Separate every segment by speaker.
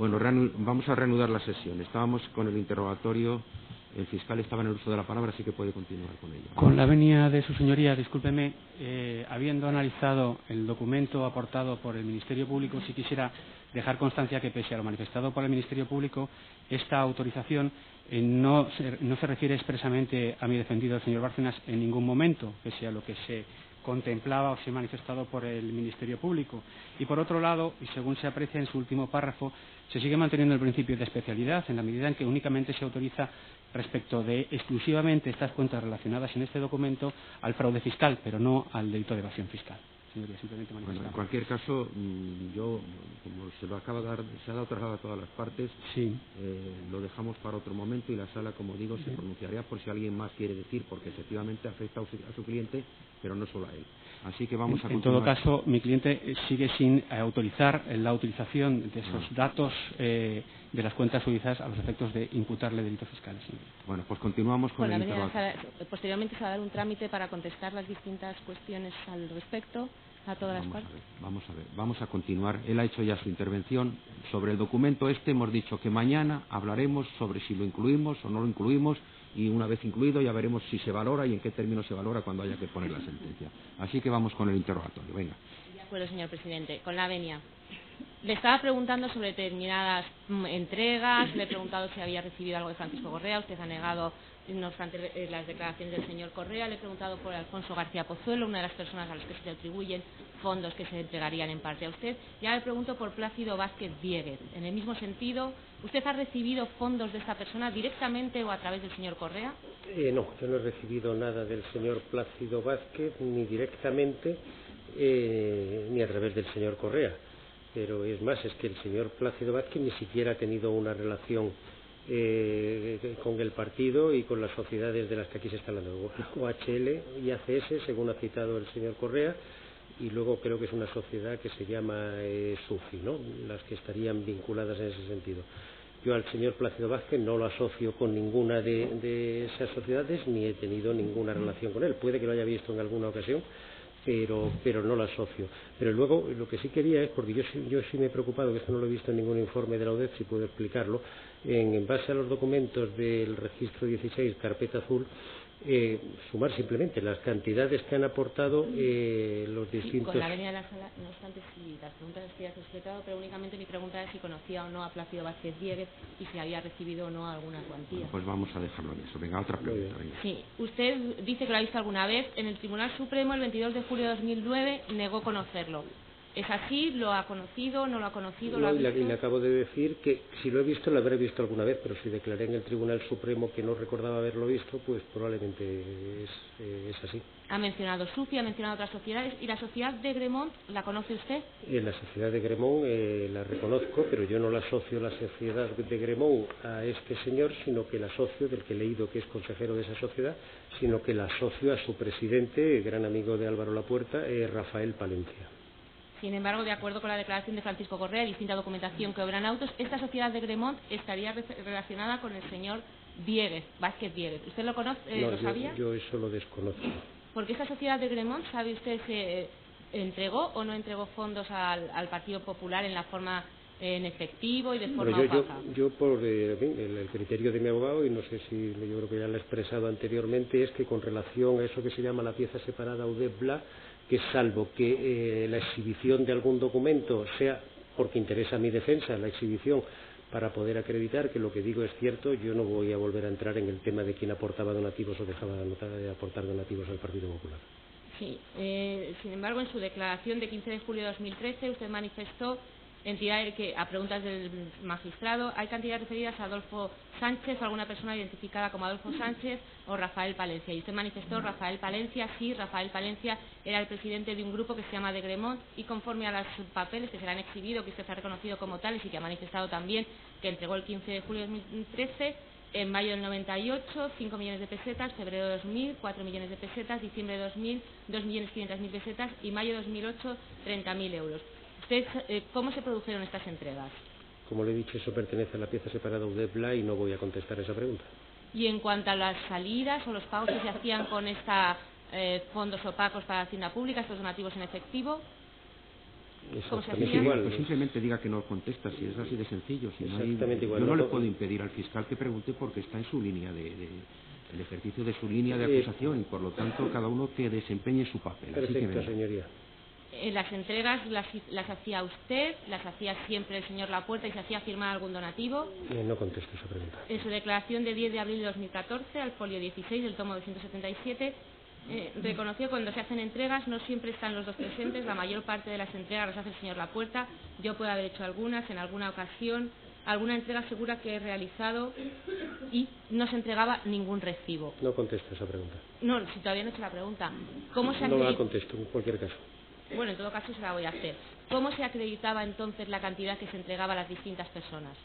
Speaker 1: Bueno, vamos a reanudar la sesión. Estábamos con el interrogatorio. El fiscal estaba en el uso de la palabra, así que puede continuar con ello.
Speaker 2: Con la venia de su señoría, discúlpeme, habiendo analizado el documento aportado por el Ministerio Público, sí quisiera dejar constancia que, pese a lo manifestado por el Ministerio Público, esta autorización no se refiere expresamente a mi defendido, el señor Bárcenas, en ningún momento, pese a lo que se contemplaba o se ha manifestado por el Ministerio Público. Y por otro lado, y según se aprecia en su último párrafo, se sigue manteniendo el principio de especialidad en la medida en que únicamente se autoriza respecto de exclusivamente estas cuentas relacionadas en este documento al fraude fiscal, pero no al delito de evasión fiscal. Señoría, simplemente
Speaker 1: bueno, en cualquier caso, yo, como se lo acaba de dar, se ha dado traslado a todas las partes,
Speaker 2: sí.
Speaker 1: Lo dejamos para otro momento y la sala, como digo, se pronunciaría por si alguien más quiere decir, porque efectivamente afecta a su cliente, pero no solo a él. Así que vamos a continuar.
Speaker 2: En todo caso, mi cliente sigue sin autorizar la utilización de esos datos de las cuentas utilizadas a los efectos de imputarle delitos fiscales.
Speaker 1: Bueno, pues continuamos con el interrogatorio.
Speaker 3: Posteriormente se va a dar un trámite para contestar las distintas cuestiones al respecto a todas las partes.
Speaker 1: Vamos a continuar. Él ha hecho ya su intervención. Sobre el documento hemos dicho que mañana hablaremos sobre si lo incluimos o no lo incluimos, y una vez incluido ya veremos si se valora y en qué términos se valora cuando haya que poner la sentencia. Así que vamos con el interrogatorio. Venga.
Speaker 3: De acuerdo, señor presidente. Con la venia. Le estaba preguntando sobre determinadas entregas, le he preguntado si había recibido algo de Francisco Correa, usted ha negado, no obstante las declaraciones del señor Correa. Le he preguntado por Alfonso García Pozuelo, una de las personas a las que se le atribuyen fondos que se entregarían en parte a usted. Ya le pregunto por Plácido Vázquez Diéguez. En el mismo sentido, ¿usted ha recibido fondos de esta persona directamente o a través del señor Correa?
Speaker 4: No, yo no he recibido nada del señor Plácido Vázquez, ni directamente, ni a través del señor Correa. Pero es más, es que el señor Plácido Vázquez ni siquiera ha tenido una relación con el partido y con las sociedades de las que aquí se está hablando, OHL y ACS, según ha citado el señor Correa, y luego creo que es una sociedad que se llama SUFI, ¿no?, las que estarían vinculadas en ese sentido. Yo al señor Plácido Vázquez no lo asocio con ninguna de esas sociedades, ni he tenido ninguna relación con él. Puede que lo haya visto en alguna ocasión, pero no la asocio. Pero luego lo que sí quería es, porque yo sí me he preocupado, que esto no lo he visto en ningún informe de la UDEF, si puedo explicarlo, en base a los documentos del registro 16, carpeta azul, sumar simplemente las cantidades que han aportado los distintos...
Speaker 3: Con la venia de la sala, no obstante, si las preguntas las quería respetado, pero únicamente mi pregunta es si conocía o no a Plácido Vázquez Diéguez y si había recibido o no alguna cuantía.
Speaker 1: Bueno, pues vamos a dejarlo en eso. Venga, otra pregunta. Venga.
Speaker 3: Sí, usted dice que lo ha visto alguna vez. En el Tribunal Supremo, el 22 de julio de 2009, negó conocerlo. ¿Es así? ¿Lo ha conocido? ¿No lo ha conocido? ¿Lo ha visto?
Speaker 4: Y le acabo de decir que si lo he visto, lo habré visto alguna vez, pero si declaré en el Tribunal Supremo que no recordaba haberlo visto, pues probablemente es así.
Speaker 3: Ha mencionado SUFI, ha mencionado otras sociedades. ¿Y la sociedad de Gremont la conoce usted?
Speaker 4: La sociedad de Gremont la reconozco, pero yo no la asocio la sociedad de Gremont a este señor, sino que la asocio, del que he leído que es consejero de esa sociedad, sino que la asocio a su presidente, gran amigo de Álvaro Lapuerta, Rafael Palencia.
Speaker 3: Sin embargo, de acuerdo con la declaración de Francisco Correa y distinta documentación que obran autos, esta sociedad de Gremont estaría relacionada con el señor Diéguez, Vázquez Diéguez. ¿Usted lo conoce?
Speaker 4: No,
Speaker 3: ¿lo sabía?
Speaker 4: Yo eso lo desconozco.
Speaker 3: Porque esta sociedad de Gremont, ¿sabe usted si entregó o no entregó fondos al Partido Popular en la forma en efectivo y de forma opaca?
Speaker 4: Yo por el criterio de mi abogado, y no sé si yo creo que ya lo he expresado anteriormente, es que con relación a eso que se llama la pieza separada UDEF-BLA, que salvo que la exhibición de algún documento sea porque interesa a mi defensa, la exhibición para poder acreditar que lo que digo es cierto, yo no voy a volver a entrar en el tema de quién aportaba donativos o dejaba de aportar donativos al Partido Popular.
Speaker 3: Sí, sin embargo, en su declaración de 15 de julio de 2013 usted manifestó entidades que, a preguntas del magistrado, hay cantidades referidas a Adolfo Sánchez o alguna persona identificada como Adolfo Sánchez o Rafael Palencia. Y usted manifestó Rafael Palencia, sí, Rafael Palencia era el presidente de un grupo que se llama de Gremont, y conforme a los papeles que se le han exhibido, que usted ha reconocido como tales y que ha manifestado también que entregó el 15 de julio de 2013, en mayo del 98, 5 millones de pesetas, febrero de 2000, 4 millones de pesetas, diciembre de 2000, 2.500.000 pesetas y mayo de 2008, 30.000 euros. ¿Cómo se produjeron estas entregas?
Speaker 4: Como le he dicho, eso pertenece a la pieza separada UDEF-BLA y no voy a contestar esa pregunta.
Speaker 3: Y en cuanto a las salidas o los pagos que se hacían con fondos opacos para la hacienda pública, estos donativos en efectivo. ¿Cómo se
Speaker 4: Exactamente
Speaker 3: hacía?
Speaker 4: igual.
Speaker 1: Pues simplemente diga que no contesta, si es así de sencillo. Si no hay,
Speaker 4: Exactamente igual.
Speaker 1: yo no
Speaker 4: No,
Speaker 1: le puedo impedir al fiscal que pregunte porque está en su línea el ejercicio de su línea de acusación y por lo tanto cada uno que desempeñe su papel. Así que
Speaker 4: Perfecto,
Speaker 1: venga.
Speaker 4: señoría.
Speaker 3: Las entregas las hacía usted, las hacía siempre el señor Lapuerta y se hacía firmar algún donativo.
Speaker 4: No contesto esa pregunta.
Speaker 3: En su declaración de 10 de abril de 2014, al folio 16 del tomo 277, reconoció que cuando se hacen entregas no siempre están los dos presentes, la mayor parte de las entregas las hace el señor Lapuerta, yo puedo haber hecho algunas, en alguna ocasión, alguna entrega segura que he realizado y no se entregaba ningún recibo.
Speaker 4: No contesto esa pregunta.
Speaker 3: No, si todavía no he hecho la pregunta. ¿Cómo se
Speaker 4: No la
Speaker 3: acredita?
Speaker 4: contesto, en cualquier caso.
Speaker 3: Bueno, en todo caso se la voy a hacer. ¿Cómo se acreditaba entonces la cantidad que se entregaba a las distintas personas?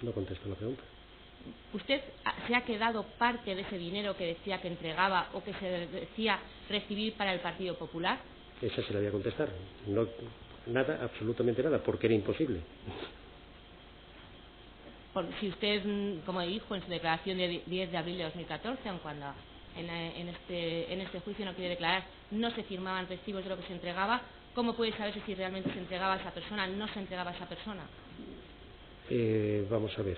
Speaker 4: No contesto la pregunta.
Speaker 3: ¿Usted se ha quedado parte de ese dinero que decía que entregaba o que se decía recibir para el Partido Popular?
Speaker 4: Esa se la voy a contestar. No, nada, absolutamente nada, porque era imposible.
Speaker 3: Porque si usted, como dijo en su declaración de 10 de abril de 2014, aun cuando en este juicio no quiere declarar, no se firmaban recibos de lo que se entregaba, ¿cómo puede saberse si realmente se entregaba a esa persona o no se entregaba a esa persona?
Speaker 4: Vamos a ver.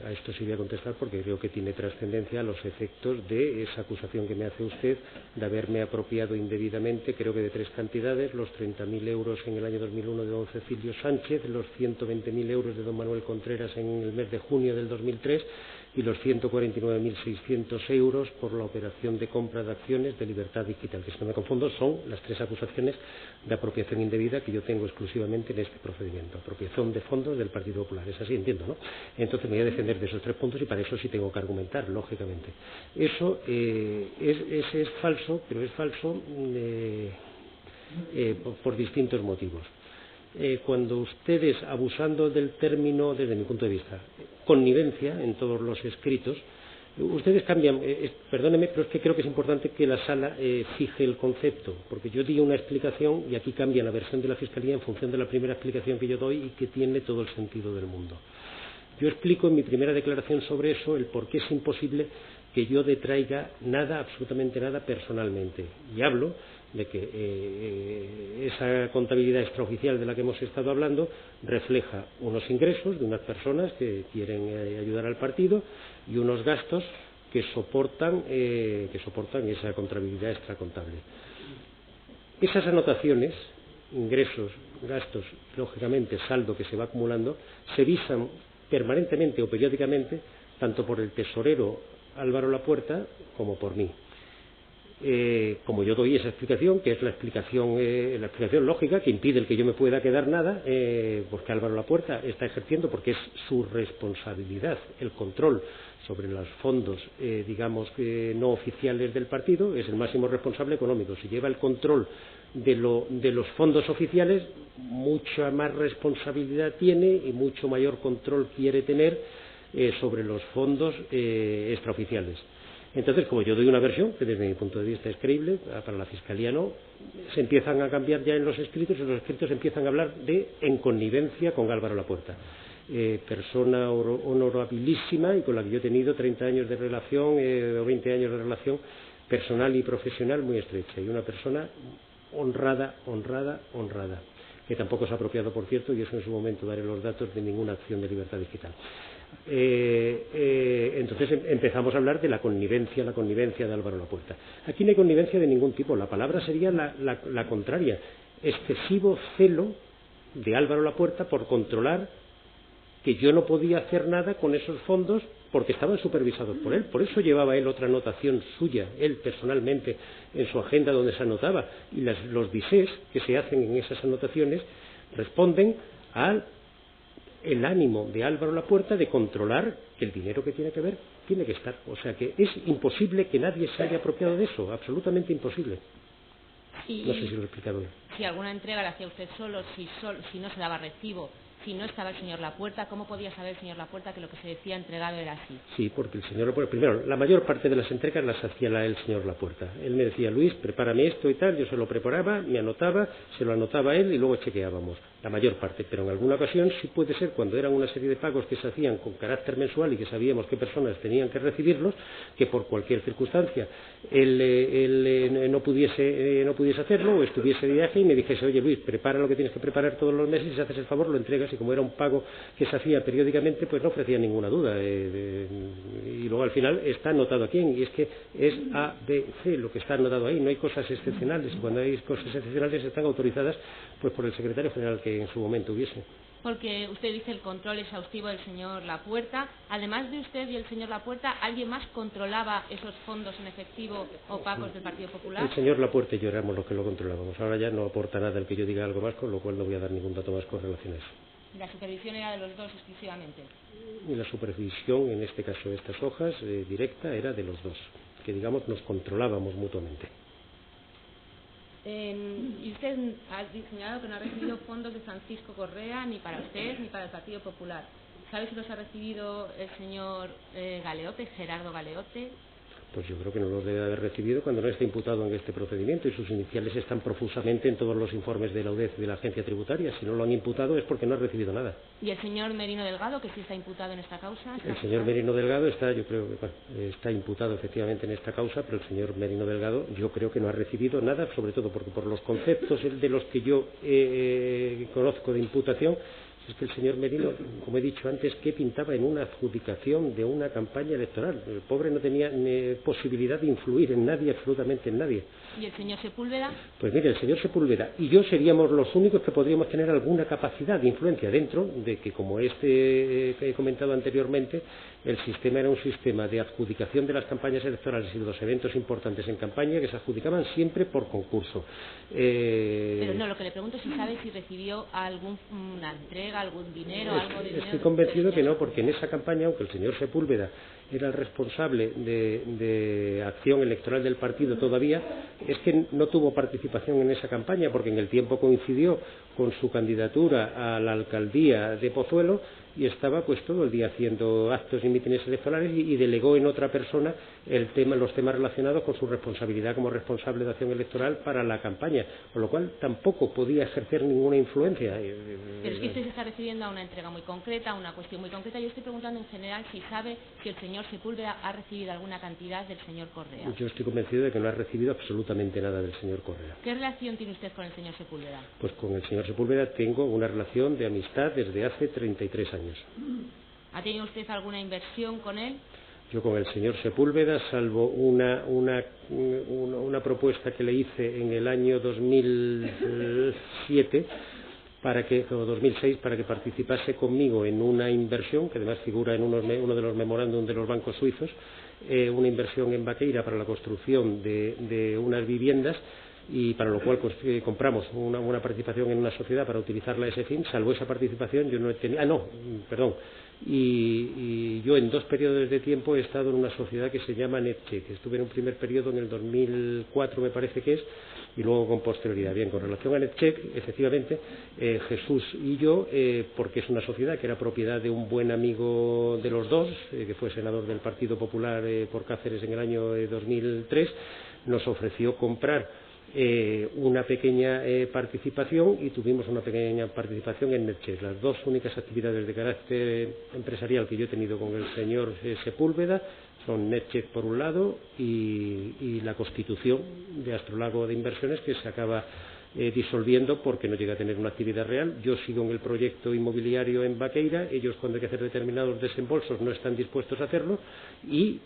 Speaker 4: A esto sí voy a contestar porque creo que tiene trascendencia a los efectos de esa acusación que me hace usted de haberme apropiado indebidamente, creo que de tres cantidades, los 30.000 euros en el año 2001 de don Cecilio Sánchez, los 120.000 euros de don Manuel Contreras en el mes de junio del 2003 y los 149.600 euros por la operación de compra de acciones de Libertad Digital, que si no me confundo son las tres acusaciones de apropiación indebida que yo tengo exclusivamente en este procedimiento, apropiación de fondos del Partido Popular, es así, entiendo, ¿no? Entonces me voy a defender de esos tres puntos y para eso sí tengo que argumentar, lógicamente. Eso es falso, pero es falso por distintos motivos. Cuando ustedes, abusando del término, desde mi punto de vista, connivencia en todos los escritos, ustedes cambian, perdóneme, pero es que creo que es importante que la sala fije el concepto, porque yo di una explicación y aquí cambia la versión de la Fiscalía en función de la primera explicación que yo doy y que tiene todo el sentido del mundo. Yo explico en mi primera declaración sobre eso el por qué es imposible que yo detraiga nada, absolutamente nada, personalmente. Y hablo de que esa contabilidad extraoficial de la que hemos estado hablando refleja unos ingresos de unas personas que quieren ayudar al partido y unos gastos que soportan esa contabilidad extracontable. Esas anotaciones, ingresos, gastos, lógicamente saldo que se va acumulando, se visan permanentemente o periódicamente tanto por el tesorero Álvaro Lapuerta como por mí. Como yo doy esa explicación, que es la explicación lógica, que impide el que yo me pueda quedar nada, porque Álvaro Lapuerta está ejerciendo, porque es su responsabilidad, el control sobre los fondos, digamos, no oficiales del partido, es el máximo responsable económico. Si lleva el control de los fondos oficiales, mucha más responsabilidad tiene y mucho mayor control quiere tener sobre los fondos extraoficiales. Entonces, como yo doy una versión, que desde mi punto de vista es creíble, para la Fiscalía no, se empiezan a cambiar ya en los escritos, y los escritos empiezan a hablar de en connivencia con Álvaro Lapuerta. Persona honorabilísima y con la que yo he tenido 30 años de relación, o 20 años de relación personal y profesional muy estrecha, y una persona honrada, que tampoco se ha apropiado, por cierto, y eso en su momento daré los datos, de ninguna acción de Libertad Digital. Entonces empezamos a hablar de la connivencia de Álvaro Lapuerta. Aquí no hay connivencia de ningún tipo, la palabra sería la contraria, excesivo celo de Álvaro Lapuerta por controlar que yo no podía hacer nada con esos fondos porque estaban supervisados por él. Por eso llevaba él otra anotación suya, él personalmente, en su agenda donde se anotaba. Y los disés que se hacen en esas anotaciones responden al el ánimo de Álvaro Lapuerta de controlar que el dinero que tiene que ver tiene que estar. O sea que es imposible que nadie se haya apropiado de eso, absolutamente imposible. No sé si lo he explicado bien.
Speaker 3: Si alguna entrega la hacía usted solo, si no se daba recibo, si no estaba el señor Lapuerta? ¿Cómo podía saber el señor Lapuerta que lo que se decía entregado era así?
Speaker 4: Sí, porque el señor Lapuerta, primero, la mayor parte de las entregas las hacía el señor Lapuerta. Él me decía, Luis, prepárame esto y tal, yo se lo preparaba, me anotaba, se lo anotaba él y luego chequeábamos. La mayor parte, pero en alguna ocasión sí puede ser cuando eran una serie de pagos que se hacían con carácter mensual y que sabíamos qué personas tenían que recibirlos, que por cualquier circunstancia él no pudiese hacerlo o estuviese de viaje y me dijese, oye Luis, prepara lo que tienes que preparar todos los meses y si haces el favor lo entregas, y como era un pago que se hacía periódicamente pues no ofrecía ninguna duda, y luego al final está anotado aquí, y es que es A, B, C lo que está anotado ahí, no hay cosas excepcionales, y cuando hay cosas excepcionales están autorizadas pues por el secretario general que en su momento hubiese.
Speaker 3: Porque usted dice el control exhaustivo del señor Lapuerta. Además de usted y el señor Lapuerta, ¿alguien más controlaba esos fondos en efectivo opacos del Partido Popular?
Speaker 4: El señor Lapuerta y yo éramos los que lo controlábamos. Ahora ya no aporta nada el que yo diga algo más, con lo cual no voy a dar ningún dato más con relación a eso.
Speaker 3: ¿La supervisión era de los dos exclusivamente?
Speaker 4: Y la supervisión, en este caso de estas hojas, directa, era de los dos, que digamos nos controlábamos mutuamente.
Speaker 3: Y usted ha señalado que no ha recibido fondos de Francisco Correa ni para usted ni para el Partido Popular. ¿Sabe si los ha recibido el señor Galeote, Gerardo Galeote?
Speaker 4: Pues yo creo que no los debe haber recibido cuando no está imputado en este procedimiento, y sus iniciales están profusamente en todos los informes de la UDEF de la agencia tributaria. Si no lo han imputado es porque no ha recibido nada.
Speaker 3: ¿Y el señor Merino Delgado, que sí está imputado en esta causa?
Speaker 4: El señor Merino Delgado yo creo que está imputado efectivamente en esta causa, pero el señor Merino Delgado yo creo que no ha recibido nada, sobre todo porque por los conceptos de los que yo conozco de imputación, es que el señor Merino, como he dicho antes, que pintaba en una adjudicación de una campaña electoral. El pobre no tenía posibilidad de influir en nadie, absolutamente en nadie.
Speaker 3: ¿Y el señor Sepúlveda?
Speaker 4: Pues mire, el señor Sepúlveda y yo seríamos los únicos que podríamos tener alguna capacidad de influencia dentro de que, como que he comentado anteriormente, el sistema era un sistema de adjudicación de las campañas electorales y de los eventos importantes en campaña que se adjudicaban siempre por concurso.
Speaker 3: Pero no, lo que le pregunto es si sabe si recibió alguna entrega, algún dinero, algo de dinero.
Speaker 4: Estoy convencido que no, porque en esa campaña, aunque el señor Sepúlveda era el responsable de acción electoral del partido todavía, es que no tuvo participación en esa campaña porque en el tiempo coincidió con su candidatura a la alcaldía de Pozuelo y estaba pues todo el día haciendo actos y mítines electorales y delegó en otra persona los temas relacionados con su responsabilidad como responsable de acción electoral para la campaña, con lo cual tampoco podía ejercer ninguna influencia.
Speaker 3: Pero es que usted se está refiriendo a una entrega muy concreta, a una cuestión muy concreta. Yo estoy preguntando en general si sabe si el señor Sepúlveda ha recibido alguna cantidad del señor Correa.
Speaker 4: Yo estoy convencido de que no ha recibido absolutamente nada del señor Correa.
Speaker 3: ¿Qué relación tiene usted con el señor Sepúlveda?
Speaker 4: Pues con el señor Sepúlveda tengo una relación de amistad desde hace 33 años.
Speaker 3: ¿Ha tenido usted alguna inversión con él?
Speaker 4: Yo con el señor Sepúlveda, salvo una propuesta que le hice en el año 2007 o 2006 para que participase conmigo en una inversión que además figura en uno de los memorándum de los bancos suizos, una inversión en Baqueira para la construcción de unas viviendas, y para lo cual compramos una participación en una sociedad para utilizarla a ese fin. Salvo esa participación yo no he tenido... Y yo en 2 periodos de tiempo he estado en una sociedad que se llama NetCheck. Estuve en un primer periodo en el 2004 me parece que es, y luego con posterioridad. Bien, con relación a NetCheck, efectivamente, Jesús y yo, porque es una sociedad que era propiedad de un buen amigo de los dos, que fue senador del Partido Popular por Cáceres en el año 2003, nos ofreció comprar una pequeña participación, y tuvimos una pequeña participación en NetCheck. Las 2 únicas actividades de carácter empresarial que yo he tenido con el señor Sepúlveda son NetCheck por un lado y la constitución de Astrolago de Inversiones, que se acaba disolviendo porque no llega a tener una actividad real. Yo sigo en el proyecto inmobiliario en Baqueira, ellos cuando hay que hacer determinados desembolsos no están dispuestos a hacerlo, y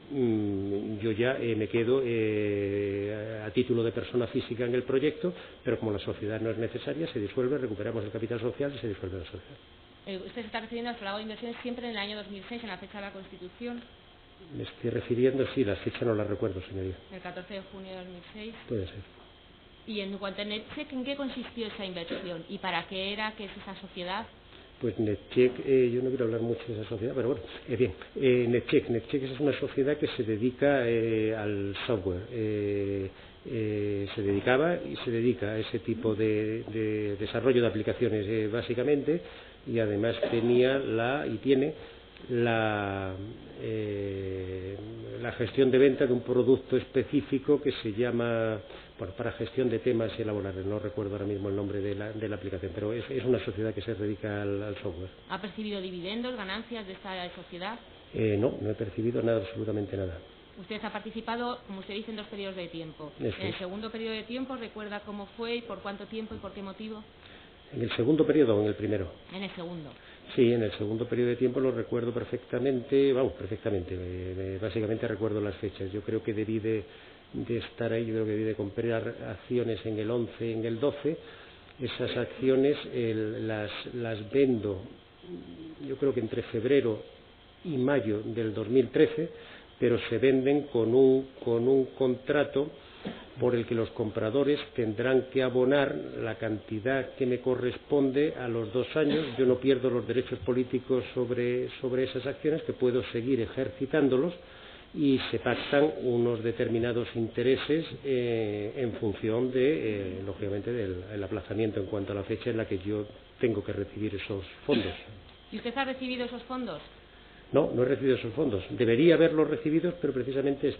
Speaker 4: yo ya me quedo a título de persona física en el proyecto, pero como la sociedad no es necesaria, se disuelve, recuperamos el capital social y se disuelve la sociedad.
Speaker 3: Usted se está refiriendo a Astrolago de Inversiones siempre en el año 2006, en la fecha de la Constitución.
Speaker 4: Me estoy refiriendo, sí, la fecha no la recuerdo, señoría.
Speaker 3: El 14 de junio de 2006.
Speaker 4: Puede ser.
Speaker 3: Y en cuanto a NetCheck, ¿en qué consistió esa inversión? ¿Y para qué era? ¿Qué es esa sociedad?
Speaker 4: Pues NetCheck, yo no quiero hablar mucho de esa sociedad, pero bueno, bien, NetCheck es una sociedad que se dedica al software, se dedicaba y se dedica a ese tipo de desarrollo de aplicaciones, básicamente. y además tenía tiene la gestión de venta de un producto específico que se llama, bueno, para gestión de temas elaborados, no recuerdo ahora mismo el nombre de la aplicación, pero es una sociedad que se dedica al software.
Speaker 3: ¿Ha percibido dividendos, ganancias de esta sociedad?
Speaker 4: No he percibido nada, absolutamente nada.
Speaker 3: Usted ha participado, como usted dice, en 2 periodos de tiempo.
Speaker 4: Eso
Speaker 3: En el
Speaker 4: es.
Speaker 3: segundo periodo de tiempo, ¿recuerda cómo fue y por cuánto tiempo y por qué motivo?
Speaker 4: ¿En el segundo periodo o en el primero?
Speaker 3: En el segundo.
Speaker 4: Sí, en el segundo periodo de tiempo lo recuerdo perfectamente, básicamente recuerdo las fechas. Yo creo que debí de estar ahí, yo creo que debí de comprar acciones en el 11, en el 12. Esas acciones las vendo, yo creo que entre febrero y mayo del 2013, pero se venden con un contrato por el que los compradores tendrán que abonar la cantidad que me corresponde a los 2 años. Yo no pierdo los derechos políticos sobre esas acciones, que puedo seguir ejercitándolos, y se pactan unos determinados intereses en función de, lógicamente, del aplazamiento en cuanto a la fecha en la que yo tengo que recibir esos fondos.
Speaker 3: ¿Y usted ha recibido esos fondos?
Speaker 4: No he recibido esos fondos. Debería haberlos recibido, pero precisamente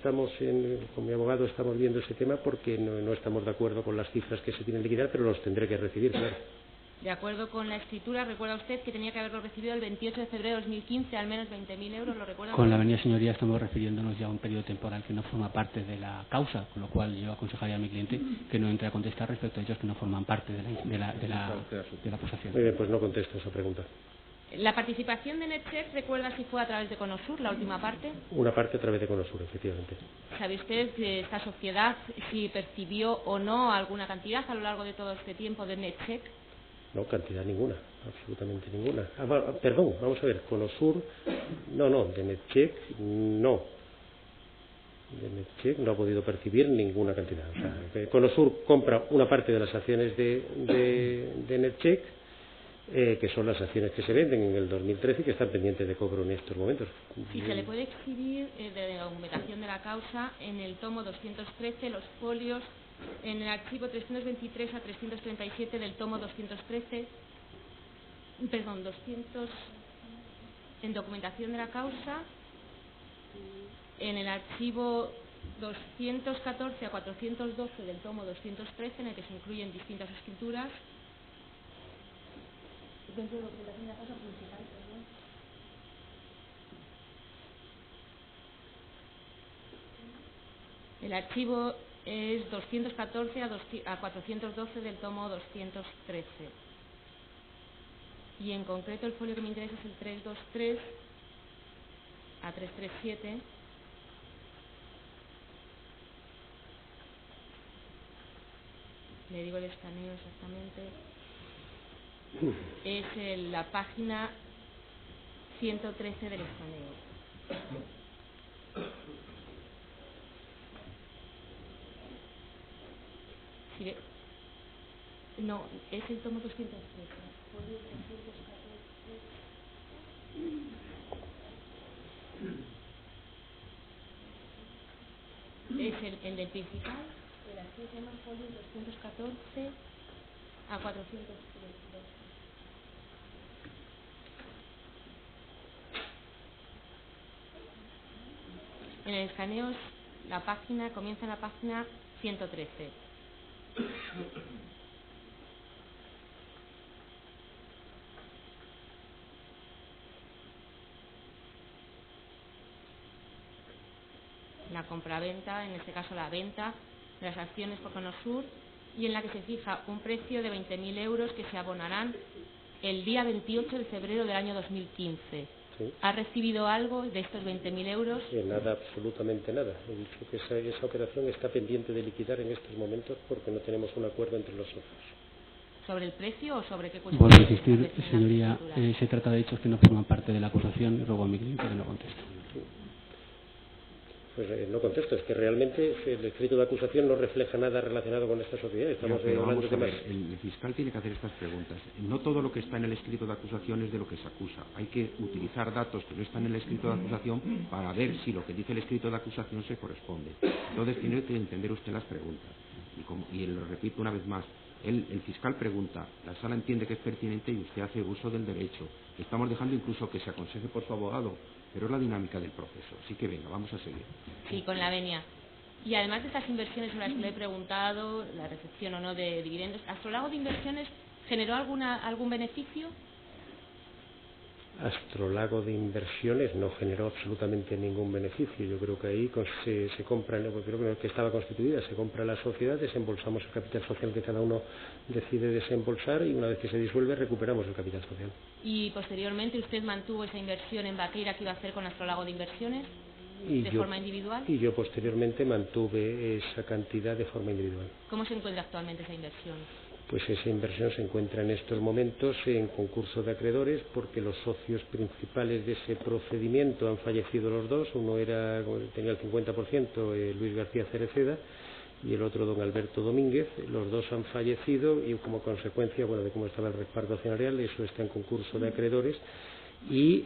Speaker 4: con mi abogado estamos viendo ese tema porque no estamos de acuerdo con las cifras que se tienen que liquidar, pero los tendré que recibir, claro.
Speaker 3: De acuerdo con la escritura, ¿recuerda usted que tenía que haberlo recibido el 28 de febrero de 2015, al menos 20.000 euros? ¿Lo recuerda?
Speaker 2: Con la venida, señoría, estamos refiriéndonos ya a un periodo temporal que no forma parte de la causa, con lo cual yo aconsejaría a mi cliente que no entre a contestar respecto a ellos que no forman parte de la acusación.
Speaker 4: Muy bien, pues no contesto esa pregunta.
Speaker 3: ¿La participación de NetCheck, recuerda si fue a través de Conosur, la última parte?
Speaker 4: Una parte a través de Conosur, efectivamente.
Speaker 3: ¿Sabe usted que esta sociedad si percibió o no alguna cantidad a lo largo de todo este tiempo de NetCheck?
Speaker 4: No, cantidad ninguna, absolutamente ninguna. Perdón, vamos a ver, Conosur, no, de NetCheck no. De NetCheck no ha podido percibir ninguna cantidad. O sea, Conosur compra una parte de las acciones de NetCheck, que son las acciones que se venden en el 2013 y que están pendientes de cobro en estos momentos.
Speaker 3: Si se le puede exhibir de la documentación de la causa en el tomo 213, los folios, en el archivo 323 a 337 del tomo 213, en documentación de la causa, en el archivo 214 a 412 del tomo 213, en el que se incluyen distintas escrituras. Dentro de documentación de la causa principal, perdón. El archivo es 214 a 412 del tomo 213. Y en concreto el folio que me interesa es el 323 a 337. Le digo el escaneo exactamente. Es la página 113 del escaneo. Sí, no, es el tomo 213. Folio 314. Es el del principal. El archivo se llama folio 214 a 413. En el escaneo la página comienza en la página 113. La compraventa, en este caso la venta de las acciones por Conosur, y en la que se fija un precio de 20.000 euros que se abonarán el día 28 de febrero del año 2015.
Speaker 4: Sí.
Speaker 3: ¿Ha recibido algo de estos 20.000 euros?
Speaker 4: Nada, absolutamente nada. He dicho que esa operación está pendiente de liquidar en estos momentos porque no tenemos un acuerdo entre los socios.
Speaker 3: ¿Sobre el precio o sobre qué cuestión?
Speaker 2: Vuelvo a insistir, señoría, se trata de hechos que no forman parte de la acusación y ruego a mi cliente que no conteste.
Speaker 4: Pues no contesto, es que realmente el escrito de acusación no refleja nada relacionado con esta sociedad. Estamos hablando de temas.
Speaker 1: El fiscal tiene que hacer estas preguntas. No todo lo que está en el escrito de acusación es de lo que se acusa. Hay que utilizar datos que no están en el escrito de acusación para ver si lo que dice el escrito de acusación se corresponde. Entonces tiene que entender usted las preguntas. Y lo repito una vez más, El fiscal pregunta, la sala entiende que es pertinente y usted hace uso del derecho. Estamos dejando incluso que se aconseje por su abogado, pero es la dinámica del proceso. Así que venga, vamos a seguir.
Speaker 3: Sí, con la venia. Y además de estas inversiones sobre las que le he preguntado, la recepción o no de dividendos, ¿Astrolago de Inversiones generó algún beneficio?
Speaker 4: Astrolago de Inversiones no generó absolutamente ningún beneficio. Yo creo que ahí se compra, creo que estaba constituida, se compra la sociedad, desembolsamos el capital social que cada uno decide desembolsar y una vez que se disuelve recuperamos el capital social.
Speaker 3: ¿Y posteriormente usted mantuvo esa inversión en Baqueira que iba a hacer con Astrolago de Inversiones forma individual?
Speaker 4: Y yo posteriormente mantuve esa cantidad de forma individual.
Speaker 3: ¿Cómo se encuentra actualmente esa inversión?
Speaker 4: Pues esa inversión se encuentra en estos momentos en concurso de acreedores porque los socios principales de ese procedimiento han fallecido los dos. Uno tenía el 50%, Luis García Cereceda, y el otro don Alberto Domínguez. Los dos han fallecido y como consecuencia de cómo estaba el reparto accionarial, eso está en concurso de acreedores y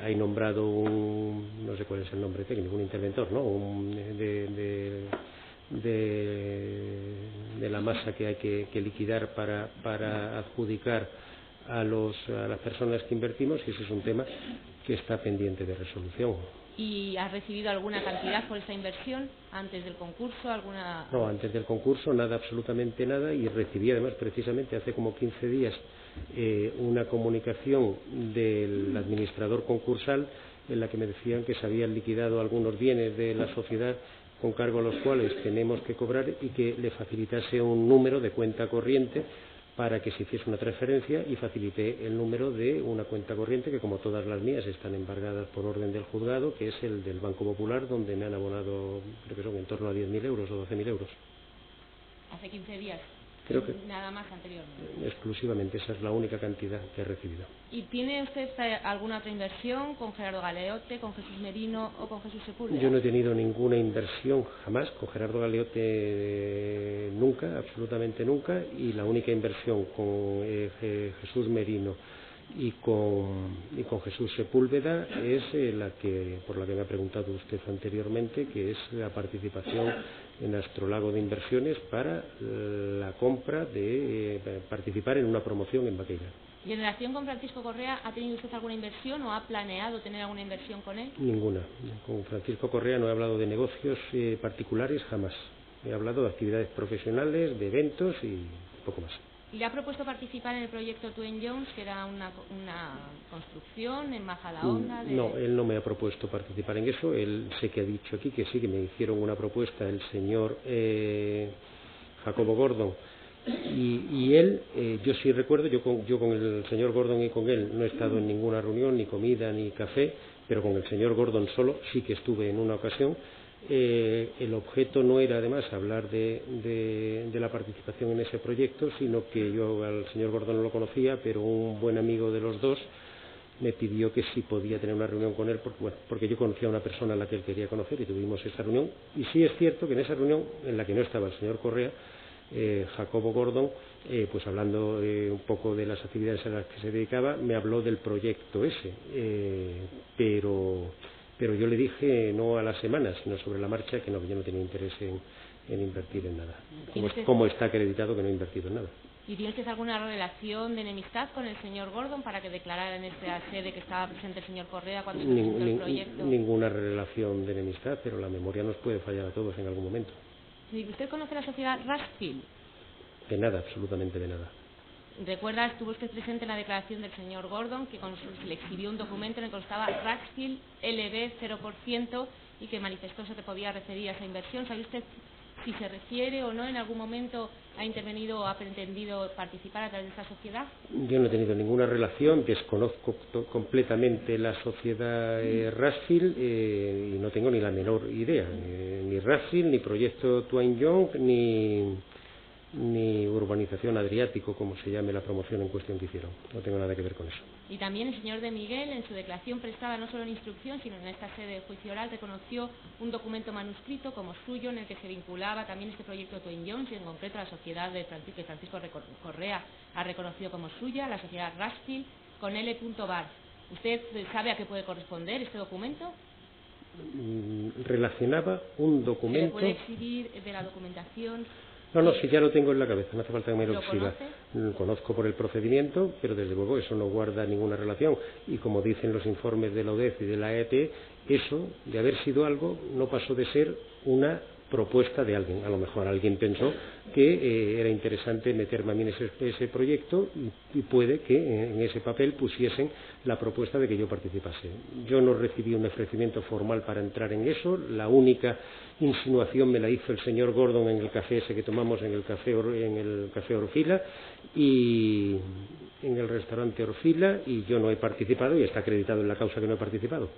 Speaker 4: hay nombrado no sé cuál es el nombre técnico, un interventor, ¿no? De la masa que hay que liquidar para adjudicar a las personas que invertimos, y ese es un tema que está pendiente de resolución.
Speaker 3: ¿Y has recibido alguna cantidad por esa inversión antes del concurso?
Speaker 4: No, antes del concurso nada, absolutamente nada, y recibí además precisamente hace como 15 días una comunicación del administrador concursal en la que me decían que se habían liquidado algunos bienes de la sociedad con cargo a los cuales tenemos que cobrar y que le facilitase un número de cuenta corriente para que se hiciese una transferencia, y facilité el número de una cuenta corriente que, como todas las mías, están embargadas por orden del juzgado, que es el del Banco Popular, donde me han abonado, creo que son en torno a 10.000 euros o 12.000 euros.
Speaker 3: ¿Hace 15 días?
Speaker 4: Creo que
Speaker 3: nada más anteriormente.
Speaker 4: Exclusivamente, esa es la única cantidad que he recibido.
Speaker 3: ¿Y tiene usted alguna otra inversión con Gerardo Galeote, con Jesús Merino o con Jesús Sepúlveda?
Speaker 4: Yo no he tenido ninguna inversión jamás con Gerardo Galeote, nunca, absolutamente nunca, y la única inversión con Jesús Merino y con Jesús Sepúlveda es por la que me ha preguntado usted anteriormente, que es la participación en Astrolago de Inversiones para la compra de participar en una promoción en Baqueira.
Speaker 3: ¿Y en relación con Francisco Correa, ha tenido usted alguna inversión o ha planeado tener alguna inversión con él?
Speaker 4: Ninguna. Con Francisco Correa no he hablado de negocios particulares jamás. He hablado de actividades profesionales, de eventos y poco más.
Speaker 3: ¿Y le ha propuesto participar en el proyecto Twin Jones, que era una construcción en Majadahonda?
Speaker 4: No, él no me ha propuesto participar en eso. Él sé que ha dicho aquí que sí, que me hicieron una propuesta el señor Jacobo Gordon. Y él, yo sí recuerdo, yo con el señor Gordon y con él no he estado en ninguna reunión, ni comida, ni café, pero con el señor Gordon solo sí que estuve en una ocasión. El objeto no era además hablar de la participación en ese proyecto, sino que yo al señor Gordon no lo conocía, pero un buen amigo de los dos me pidió que sí podía tener una reunión con él, porque yo conocía a una persona a la que él quería conocer y tuvimos esa reunión. Y sí es cierto que en esa reunión, en la que no estaba el señor Correa, Jacobo Gordon, pues hablando un poco de las actividades a las que se dedicaba, me habló del proyecto ese, pero yo le dije no a la semana, sino sobre la marcha, que yo no tenía interés en invertir en nada, como está acreditado que no he invertido en nada.
Speaker 3: ¿Y tiene usted alguna relación de enemistad con el señor Gordon para que declarara en esta sede que estaba presente el señor Correa cuando se presentó el proyecto?
Speaker 4: Ninguna relación de enemistad, pero la memoria nos puede fallar a todos en algún momento.
Speaker 3: ¿Usted conoce la sociedad Rushfield?
Speaker 4: De nada, absolutamente de nada.
Speaker 3: ¿Recuerda, estuvo usted presente en la declaración del señor Gordon, que le exhibió un documento en el que constaba Rushfield LB 0% y que manifestó se podía referir a esa inversión? ¿Sabe usted si se refiere o no en algún momento ha intervenido o ha pretendido participar a través de esa sociedad?
Speaker 4: Yo no he tenido ninguna relación, desconozco completamente la sociedad Rushfield y no tengo ni la menor idea, ni Rushfield, ni proyecto Twin Young, ni urbanización Adriático, como se llame la promoción en cuestión que hicieron. No tengo nada que ver con eso.
Speaker 3: Y también el señor de Miguel, en su declaración prestada no solo en instrucción, sino en esta sede de juicio oral, reconoció un documento manuscrito como suyo en el que se vinculaba también este proyecto Twin Jones, y en concreto la sociedad que Francisco Correa ha reconocido como suya, la sociedad Rushfield, con L.bar. ¿Usted sabe a qué puede corresponder este documento?
Speaker 4: Relacionaba un documento...
Speaker 3: ¿Se puede exhibir de la documentación?
Speaker 4: No, si ya lo tengo en la cabeza, no hace falta que me lo exhiba.
Speaker 3: ¿Lo
Speaker 4: Conozco por el procedimiento, pero desde luego eso no guarda ninguna relación. Y como dicen los informes de la UDEF y de la ET, eso, de haber sido algo, no pasó de ser una propuesta de alguien. A lo mejor alguien pensó que era interesante meterme a mí en ese proyecto y puede que en ese papel pusiesen la propuesta de que yo participase. Yo no recibí un ofrecimiento formal para entrar en eso. La única insinuación me la hizo el señor Gordon en el café ese que tomamos en el café Orfila y en el restaurante Orfila, y yo no he participado y está acreditado en la causa que no he participado.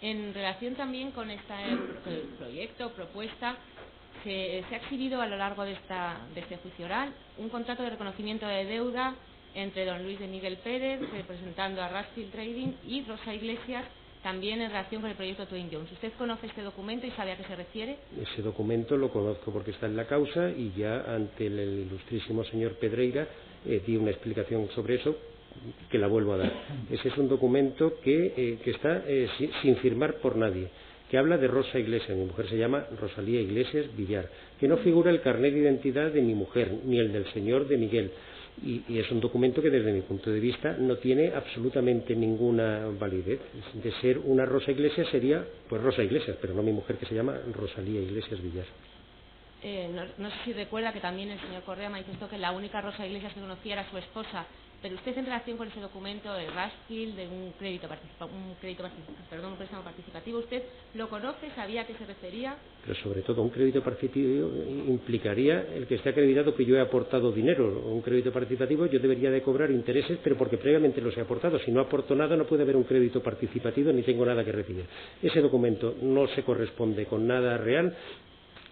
Speaker 3: En relación también con este proyecto, propuesta, se ha exhibido a lo largo de este juicio oral un contrato de reconocimiento de deuda entre don Luis de Miguel Pérez, representando a Rushfield Trading, y Rosa Iglesias, también en relación con el proyecto Twin Jones. ¿Usted conoce este documento y sabe a qué se refiere? Ese
Speaker 4: documento lo conozco porque está en la causa y ya ante el ilustrísimo señor Pedreira di una explicación sobre eso, que la vuelvo a dar. Ese es un documento que está sin firmar por nadie, que habla de Rosa Iglesias. Mi mujer se llama Rosalía Iglesias Villar, que no figura el carnet de identidad de mi mujer ni el del señor de Miguel, y es un documento que desde mi punto de vista no tiene absolutamente ninguna validez. De ser una Rosa Iglesias sería pues Rosa Iglesias, pero no mi mujer, que se llama Rosalía Iglesias Villar.
Speaker 3: No sé si recuerda que también el señor Correa manifestó que la única Rosa Iglesias que conocía era su esposa, pero usted en relación con ese documento de Rushfield, de un préstamo participativo, ¿usted lo conoce? ¿Sabía a qué se refería?
Speaker 4: Pero sobre todo un crédito participativo implicaría el que esté acreditado que yo he aportado dinero. Un crédito participativo yo debería de cobrar intereses, pero porque previamente los he aportado. Si no aporto nada no puede haber un crédito participativo ni tengo nada que recibir. Ese documento no se corresponde con nada real.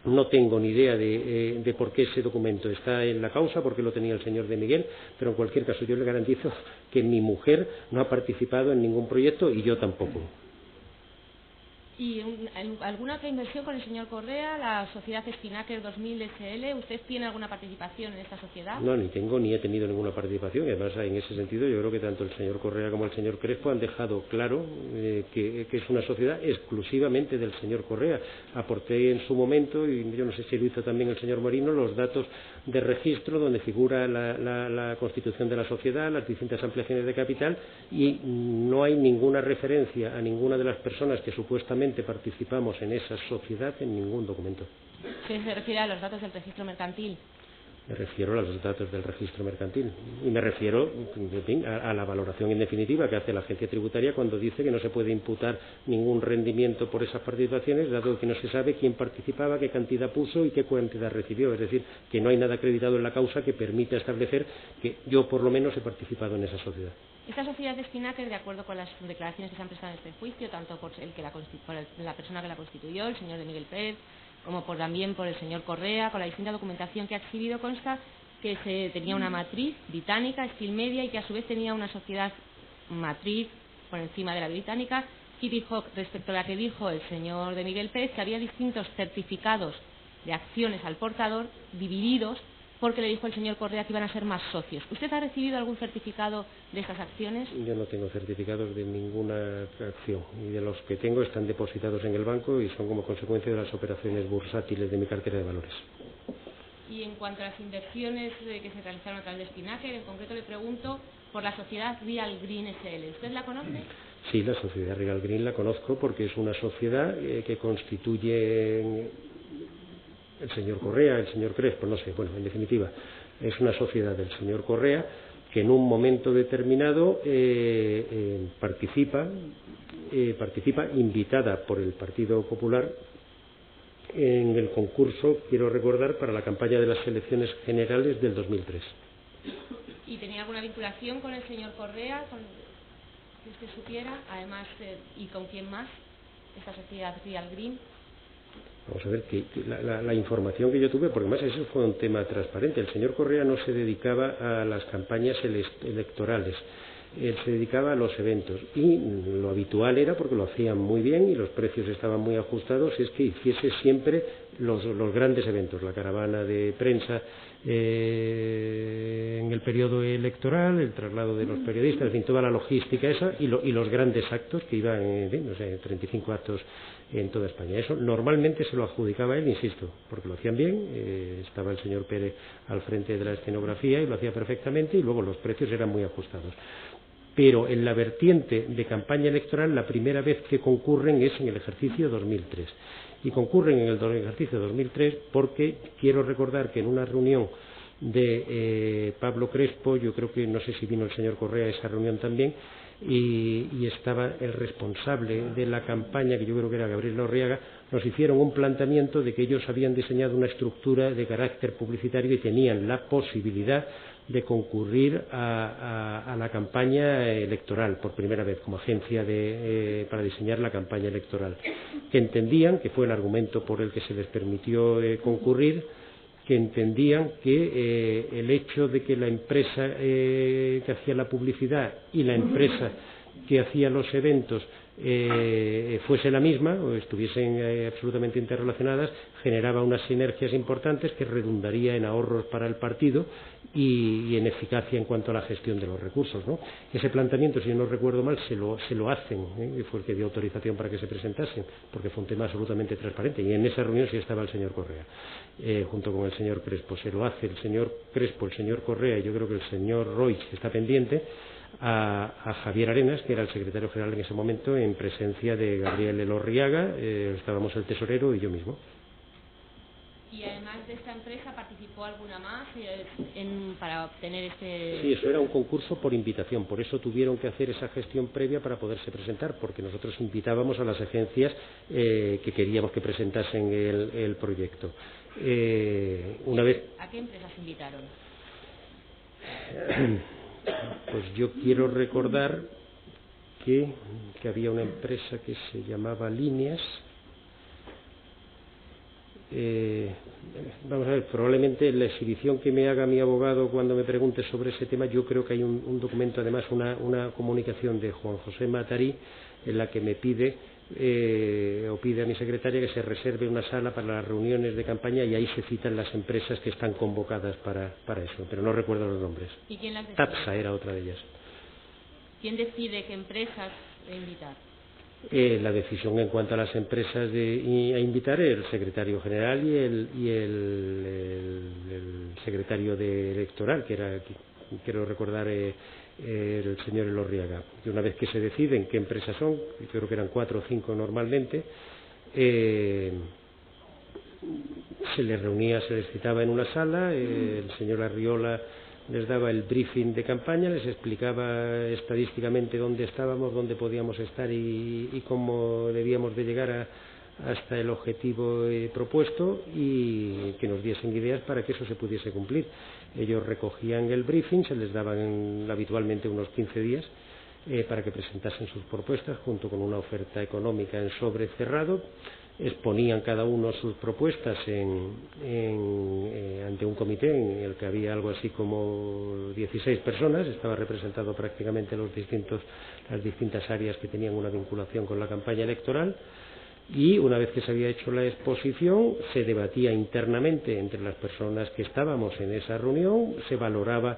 Speaker 4: No tengo ni idea de por qué ese documento está en la causa, porque lo tenía el señor de Miguel, pero en cualquier caso yo le garantizo que mi mujer no ha participado en ningún proyecto y yo tampoco.
Speaker 3: ¿Y alguna otra inversión con el señor Correa, la sociedad Spinnaker 2000 SL? ¿Usted tiene alguna participación en esta sociedad?
Speaker 4: No, ni tengo ni he tenido ninguna participación, y además en ese sentido yo creo que tanto el señor Correa como el señor Crespo han dejado claro que es una sociedad exclusivamente del señor Correa. Aporté en su momento, y yo no sé si lo hizo también el señor Morino, los datos de registro donde figura la constitución de la sociedad, las distintas ampliaciones de capital, y no hay ninguna referencia a ninguna de las personas que supuestamente participamos en esa sociedad en ningún documento.
Speaker 3: ¿Usted se refiere a los datos del registro mercantil?
Speaker 4: Me refiero a los datos del registro mercantil y me refiero, en fin, a la valoración en definitiva que hace la agencia tributaria cuando dice que no se puede imputar ningún rendimiento por esas participaciones, dado que no se sabe quién participaba, qué cantidad puso y qué cantidad recibió. Es decir, que no hay nada acreditado en la causa que permita establecer que yo por lo menos he participado en esa sociedad.
Speaker 3: Esta sociedad de Spinnaker, de acuerdo con las declaraciones que se han prestado en este juicio, tanto por la persona que la constituyó, el señor de Miguel Pérez, como también por el señor Correa, con la distinta documentación que ha exhibido, consta que se tenía una matriz británica, Steel Media, y que a su vez tenía una sociedad matriz por encima de la británica, Kitty Hawk, respecto a la que dijo el señor de Miguel Pérez, que había distintos certificados de acciones al portador divididos, porque le dijo el señor Correa que iban a ser más socios. ¿Usted ha recibido algún certificado de estas acciones?
Speaker 4: Yo no tengo certificados de ninguna acción, y de los que tengo están depositados en el banco y son como consecuencia de las operaciones bursátiles de mi cartera de valores.
Speaker 3: Y en cuanto a las inversiones que se realizaron a través de Spinnaker, en concreto le pregunto por la sociedad Real Green SL. ¿Usted la conoce?
Speaker 4: Sí, la sociedad Real Green la conozco porque es una sociedad que constituye el señor Correa, el señor Crespo, no sé, bueno, en definitiva, es una sociedad del señor Correa que en un momento determinado participa invitada por el Partido Popular en el concurso, quiero recordar, para la campaña de las elecciones generales del 2003.
Speaker 3: ¿Y tenía alguna vinculación con el señor Correa, que usted supiera, además, y con quién más, esta sociedad Real Green?
Speaker 4: Vamos a ver, que la información que yo tuve, porque además eso fue un tema transparente. El señor Correa no se dedicaba a las campañas electorales, él se dedicaba a los eventos, y lo habitual era, porque lo hacían muy bien y los precios estaban muy ajustados, es que hiciese siempre los grandes eventos, la caravana de prensa en el periodo electoral, el traslado de los periodistas, en fin, toda la logística esa y los grandes actos que iban, no sé, 35 actos en toda España. Eso normalmente se lo adjudicaba él, insisto, porque lo hacían bien, estaba el señor Pérez al frente de la escenografía y lo hacía perfectamente, y luego los precios eran muy ajustados. Pero en la vertiente de campaña electoral, la primera vez que concurren es en el ejercicio 2003. Y concurren en el ejercicio 2003 porque quiero recordar que en una reunión de Pablo Crespo, yo creo que no sé si vino el señor Correa a esa reunión también, y estaba el responsable de la campaña, que yo creo que era Gabriel Lorriaga, nos hicieron un planteamiento de que ellos habían diseñado una estructura de carácter publicitario y tenían la posibilidad de concurrir a la campaña electoral por primera vez como agencia para diseñar la campaña electoral, que entendían, que fue el argumento por el que se les permitió concurrir, que entendían que el hecho de que la empresa que hacía la publicidad y la empresa que hacía los eventos fuese la misma o estuviesen absolutamente interrelacionadas, generaba unas sinergias importantes que redundaría en ahorros para el partido y en eficacia en cuanto a la gestión de los recursos, ¿no? Ese planteamiento, si yo no recuerdo mal, se lo hacen, fue el que dio autorización para que se presentasen, porque fue un tema absolutamente transparente, y en esa reunión sí estaba el señor Correa, junto con el señor Crespo. Se lo hace el señor Crespo, el señor Correa, y yo creo que el señor Roig está pendiente, a Javier Arenas, que era el secretario general en ese momento, en presencia de Gabriel Elorriaga, estábamos el tesorero y yo mismo.
Speaker 3: Y además de esta empresa, ¿participó alguna más para obtener este...?
Speaker 4: Sí, eso era un concurso por invitación, por eso tuvieron que hacer esa gestión previa para poderse presentar, porque nosotros invitábamos a las agencias que queríamos que presentasen el proyecto. Una vez...
Speaker 3: ¿A qué empresas invitaron?
Speaker 4: Pues yo quiero recordar que había una empresa que se llamaba Líneas. Vamos a ver, probablemente la exhibición que me haga mi abogado cuando me pregunte sobre ese tema, yo creo que hay un documento, además una comunicación de Juan José Matarí, en la que me pide o pide a mi secretaria que se reserve una sala para las reuniones de campaña, y ahí se citan las empresas que están convocadas para eso, pero no recuerdo los nombres.
Speaker 3: ¿Y quién las decide?
Speaker 4: Tapsa era otra de ellas.
Speaker 3: ¿Quién decide qué empresas invitar?
Speaker 4: La decisión en cuanto a las empresas a invitar el secretario general y el secretario electoral, que era, quiero recordar, el señor Elorriaga. Y una vez que se deciden qué empresas son, creo que eran 4 o 5 normalmente, se les reunía, se les citaba en una sala, el señor Arriola les daba el briefing de campaña, les explicaba estadísticamente dónde estábamos, dónde podíamos estar y cómo debíamos de llegar hasta el objetivo propuesto, y que nos diesen ideas para que eso se pudiese cumplir. Ellos recogían el briefing, se les daban habitualmente unos 15 días para que presentasen sus propuestas junto con una oferta económica en sobre cerrado. Exponían cada uno sus propuestas ante un comité en el que había algo así como 16 personas, estaba representado prácticamente las distintas áreas que tenían una vinculación con la campaña electoral, y una vez que se había hecho la exposición se debatía internamente entre las personas que estábamos en esa reunión, se valoraba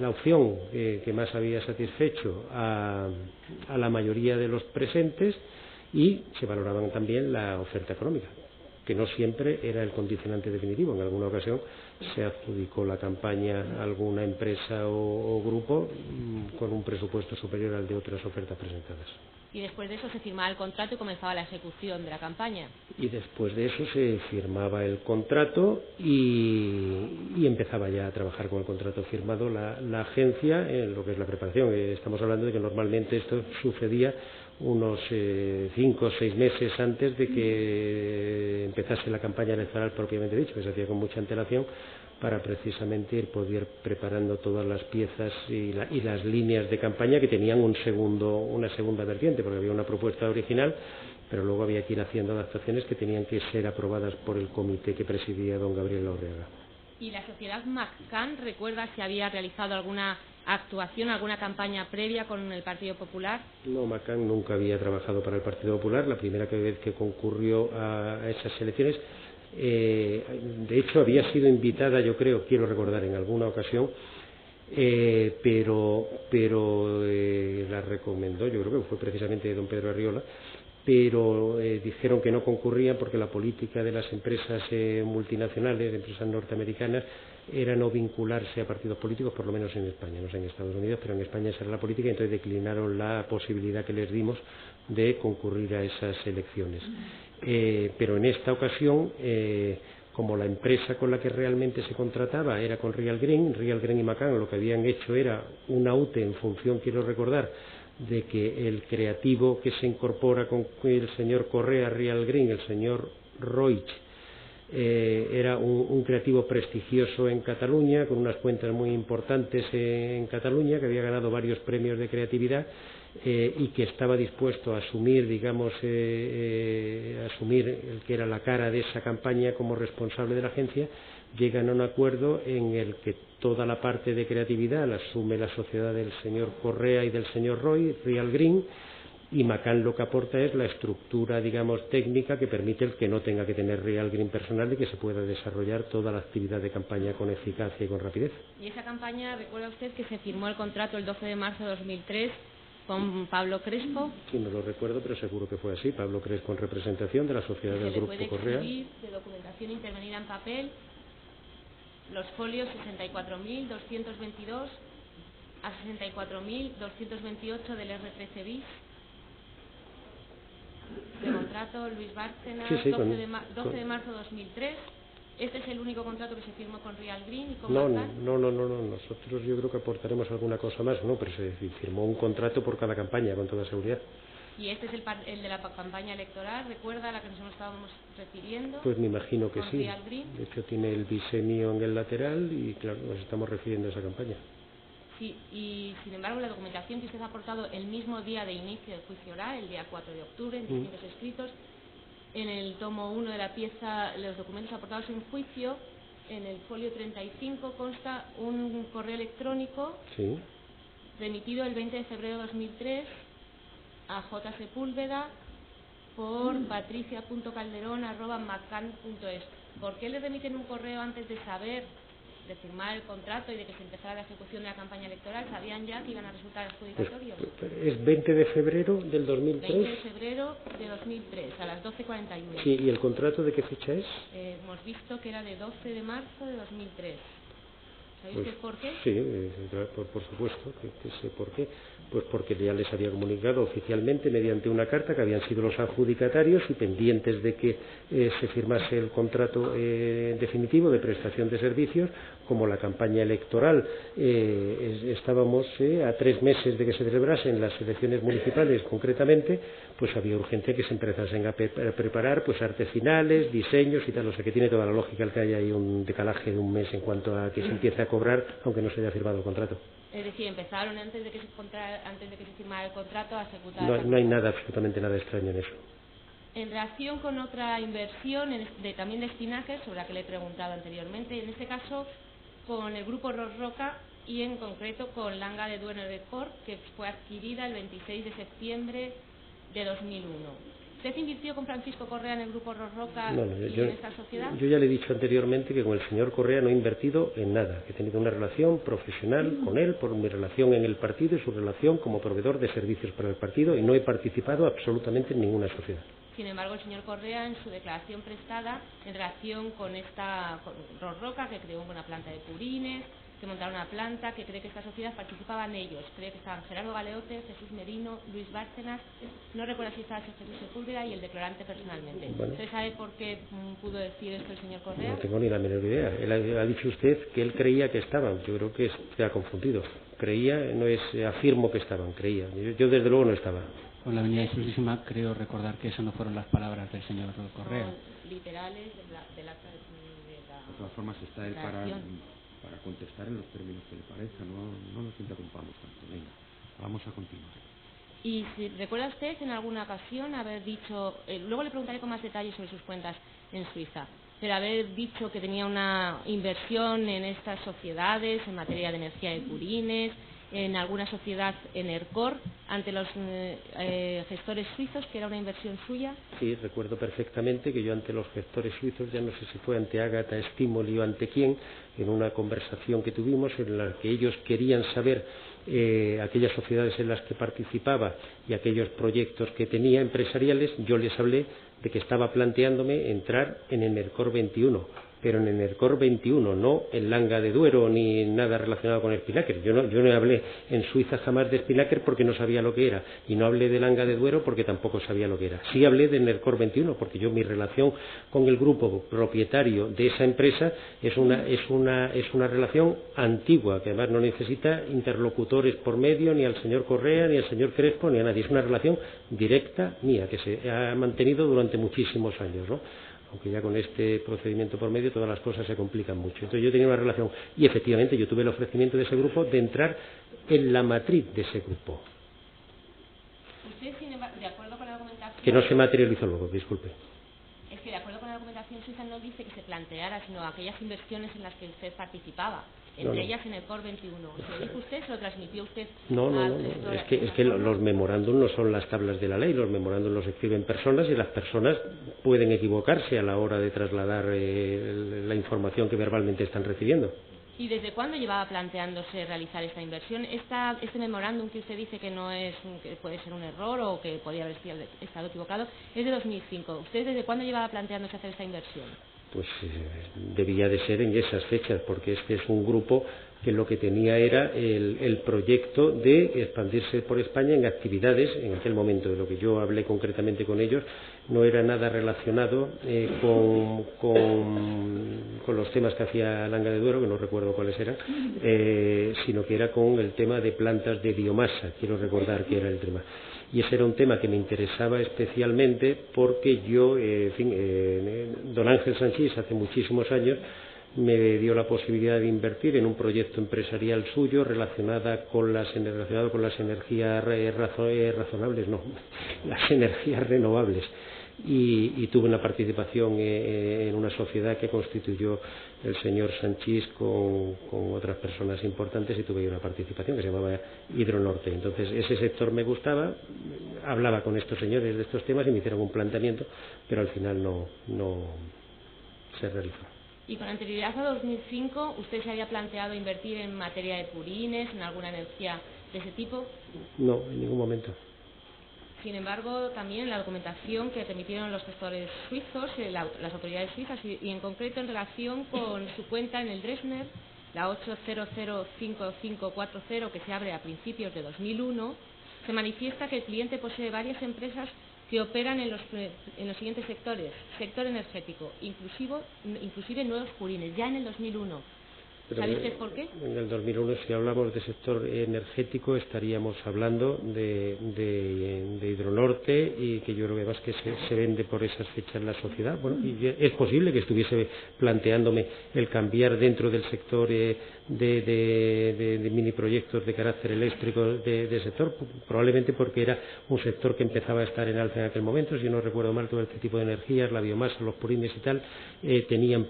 Speaker 4: la opción que más había satisfecho a la mayoría de los presentes, y se valoraban también la oferta económica, que no siempre era el condicionante definitivo. En alguna ocasión se adjudicó la campaña a alguna empresa o grupo con un presupuesto superior al de otras ofertas presentadas.
Speaker 3: Y después de eso se firmaba el contrato y comenzaba la ejecución de la campaña.
Speaker 4: Y después de eso se firmaba el contrato y empezaba ya a trabajar con el contrato firmado la agencia en lo que es la preparación. Estamos hablando de que normalmente esto sucedía unos 5 o 6 meses antes de que empezase la campaña electoral propiamente dicho, que se hacía con mucha antelación, para precisamente ir preparando todas las piezas y las líneas de campaña que tenían una segunda vertiente, porque había una propuesta original, pero luego había que ir haciendo adaptaciones que tenían que ser aprobadas por el comité que presidía don Gabriel Lorriaga.
Speaker 3: ¿Y la sociedad McCann recuerda si había realizado alguna actuación, alguna campaña previa con el Partido Popular?
Speaker 4: No, McCann nunca había trabajado para el Partido Popular. La primera vez que concurrió a esas elecciones, De hecho, había sido invitada, yo creo, quiero recordar, en alguna ocasión, pero la recomendó, yo creo que fue precisamente don Pedro Arriola, pero dijeron que no concurrían porque la política de las empresas multinacionales, de empresas norteamericanas, era no vincularse a partidos políticos, por lo menos en España, no sé en Estados Unidos, pero en España esa era la política, y entonces declinaron la posibilidad que les dimos de concurrir a esas elecciones. Pero en esta ocasión, como la empresa con la que realmente se contrataba era con Real Green y McCann lo que habían hecho era una UTE en función, quiero recordar, de que el creativo que se incorpora con el señor Correa, Real Green, el señor Roig, era un creativo prestigioso en Cataluña, con unas cuentas muy importantes en Cataluña, que había ganado varios premios de creatividad, y que estaba dispuesto a asumir, digamos, asumir el que era la cara de esa campaña como responsable de la agencia. Llegan a un acuerdo en el que toda la parte de creatividad la asume la sociedad del señor Correa y del señor Roy, Real Green, y McCann lo que aporta es la estructura, digamos, técnica que permite el que no tenga que tener Real Green personal y que se pueda desarrollar toda la actividad de campaña con eficacia y con rapidez.
Speaker 3: Y esa campaña, recuerda usted que se firmó el contrato el 12 de marzo de 2003 con Pablo Crespo.
Speaker 4: Sí, no lo recuerdo, pero seguro que fue así. Pablo Crespo en representación de la sociedad del Grupo Correa.
Speaker 3: De documentación intervenida en papel, los folios 64.222 a 64.228 del R13 bis. De contrato Luis Bárcenas,
Speaker 4: sí,
Speaker 3: 12 de marzo de 2003. ¿Este es el único contrato que se firmó con Real Green y con
Speaker 4: No,
Speaker 3: McCann?
Speaker 4: no. Nosotros yo creo que aportaremos alguna cosa más, ¿no? Pero se firmó un contrato por cada campaña, con toda seguridad.
Speaker 3: ¿Y este es el de la campaña electoral? ¿Recuerda a la que nos estábamos refiriendo?
Speaker 4: Pues me imagino que sí.
Speaker 3: Real Green.
Speaker 4: De hecho tiene el bisemio en el lateral y claro, nos estamos refiriendo a esa campaña.
Speaker 3: Sí, y sin embargo la documentación que usted ha aportado el mismo día de inicio del juicio oral, el día 4 de octubre, en distintos escritos, en el tomo 1 de la pieza, los documentos aportados en juicio, en el folio 35 consta un correo electrónico remitido el 20 de febrero de 2003 a J. Sepúlveda por patricia.calderón@maccan.es. ¿Por qué le remiten un correo antes de saber, de firmar el contrato y de que se empezara la ejecución de la campaña electoral? ¿Sabían ya que iban a resultar adjudicatorios?
Speaker 4: Es 20 de febrero del 2003.
Speaker 3: 20 de febrero de 2003, a las 12:41.
Speaker 4: Sí, ¿y el contrato de qué fecha es?
Speaker 3: Hemos visto que era de 12 de marzo de 2003. ¿Sabéis
Speaker 4: Pues,
Speaker 3: por qué?
Speaker 4: Sí, por supuesto que sé por qué. Pues porque ya les había comunicado oficialmente mediante una carta que habían sido los adjudicatarios y pendientes de que se firmase el contrato definitivo de prestación de servicios. Como la campaña electoral estábamos a 3 meses de que se celebrasen las elecciones municipales concretamente, pues había urgencia que se empezasen a preparar pues artes finales, diseños y tal. O sea que tiene toda la lógica el que haya ahí un decalaje de un mes en cuanto a que se empiece a cobrar aunque no se haya firmado el contrato.
Speaker 3: Es decir, empezaron antes de que se firmara el contrato a ejecutar.
Speaker 4: No hay nada, absolutamente nada extraño en eso.
Speaker 3: En relación con otra inversión también de espinajes, sobre la que le he preguntado anteriormente, en este caso con el grupo Rosroca y en concreto con Langa de Duero de Corp, que fue adquirida el 26 de septiembre de 2001. ¿Usted invirtió con Francisco Correa en el grupo Rosroca y en esta sociedad?
Speaker 4: Yo ya le he dicho anteriormente que con el señor Correa no he invertido en nada, que he tenido una relación profesional con él por mi relación en el partido y su relación como proveedor de servicios para el partido, y no he participado absolutamente en ninguna sociedad.
Speaker 3: Sin embargo, el señor Correa, en su declaración prestada en relación con Rosroca, que creó una planta de purines, que montaron una planta, que cree que esta sociedad participaban ellos. Cree que estaban Gerardo Galeote, Jesús Merino, Luis Bárcenas, no recuerda si estaba Jesús Sepúlveda y el declarante personalmente.
Speaker 4: Bueno.
Speaker 3: ¿Usted sabe por qué pudo decir esto el señor Correa?
Speaker 4: No tengo ni la menor idea. Él ha dicho usted que él creía que estaban. Yo creo que se ha confundido. Creía, no es afirmo que estaban, creía. Yo desde luego no estaba.
Speaker 2: Con la venida de Jesucísima creo recordar que esas no fueron las palabras del señor Correa.
Speaker 3: No, literales de la
Speaker 1: de todas formas está él para contestar en los términos que le parezca, no nos interrumpamos tanto. Venga, vamos a continuar.
Speaker 3: Y si recuerda usted en alguna ocasión haber dicho, luego le preguntaré con más detalles sobre sus cuentas en Suiza, pero haber dicho que tenía una inversión en estas sociedades en materia de energía de purines en alguna sociedad en ERCOR ante los gestores suizos, que era una inversión suya?
Speaker 4: Sí, recuerdo perfectamente que yo ante los gestores suizos, ya no sé si fue ante Ágata Stimoli o ante quién, en una conversación que tuvimos en la que ellos querían saber aquellas sociedades en las que participaba y aquellos proyectos que tenía empresariales, yo les hablé de que estaba planteándome entrar en el ERCOR 21, pero en el ERCOR 21, no en Langa de Duero ni nada relacionado con el Spinnaker. Yo no hablé en Suiza jamás de Spinnaker porque no sabía lo que era, y no hablé de Langa de Duero porque tampoco sabía lo que era. Sí hablé del ERCOR 21 porque mi relación con el grupo propietario de esa empresa es una relación antigua, que además no necesita interlocutores por medio, ni al señor Correa, ni al señor Crespo, ni a nadie. Es una relación directa mía que se ha mantenido durante muchísimos años, ¿no? Aunque ya con este procedimiento por medio todas las cosas se complican mucho. Entonces yo tenía una relación, y efectivamente yo tuve el ofrecimiento de ese grupo de entrar en la matriz de ese grupo.
Speaker 3: Usted, sin embargo, de acuerdo con la documentación...
Speaker 4: Que no se materializó luego, disculpe.
Speaker 3: Es que de acuerdo con la documentación suiza no dice que se planteara, sino aquellas inversiones en las que usted participaba, entre ellas en el ERCOR 21. ¿Se lo dijo usted? ¿Se lo transmitió usted?
Speaker 4: No. Es que los memorándum no son las tablas de la ley. Los memorándum los escriben personas y las personas pueden equivocarse a la hora de trasladar la información que verbalmente están recibiendo.
Speaker 3: ¿Y desde cuándo llevaba planteándose realizar esta inversión? Este memorándum que usted dice que que puede ser un error o que podría haber estado equivocado, es de 2005. ¿Usted desde cuándo llevaba planteándose hacer esta inversión?
Speaker 4: Pues debía de ser en esas fechas, porque este es un grupo que lo que tenía era el proyecto de expandirse por España en actividades, en aquel momento de lo que yo hablé concretamente con ellos, no era nada relacionado con los temas que hacía Langa de Duero, que no recuerdo cuáles eran, sino que era con el tema de plantas de biomasa, quiero recordar que era el tema. Y ese era un tema que me interesaba especialmente porque yo, don Ángel Sanchís, hace muchísimos años, me dio la posibilidad de invertir en un proyecto empresarial suyo relacionado con las energías razonables, no, las energías renovables. Y tuve una participación en una sociedad que constituyó el señor Sanchís con otras personas importantes, y tuve una participación que se llamaba Hidronorte. Entonces ese sector me gustaba, hablaba con estos señores de estos temas y me hicieron un planteamiento, pero al final no se realizó.
Speaker 3: ¿Y con anterioridad a 2005 usted se había planteado invertir en materia de purines, en alguna energía de ese tipo?
Speaker 4: No, en ningún momento.
Speaker 3: Sin embargo, también la documentación que remitieron los gestores suizos, las autoridades suizas, y en concreto en relación con su cuenta en el Dresdner, la 8005540, que se abre a principios de 2001, se manifiesta que el cliente posee varias empresas que operan en los siguientes sectores: sector energético, inclusive nuevos purines, ya en el 2001. ¿Sabe usted por qué?
Speaker 4: En el 2001, si hablamos de sector energético, estaríamos hablando de Hidronorte, y que yo creo que además que se vende por esas fechas la sociedad. Bueno, y es posible que estuviese planteándome el cambiar dentro del sector de mini proyectos de carácter eléctrico de sector, probablemente porque era un sector que empezaba a estar en alza en aquel momento. Si no recuerdo mal, todo este tipo de energías, la biomasa, los purines y tal, tenían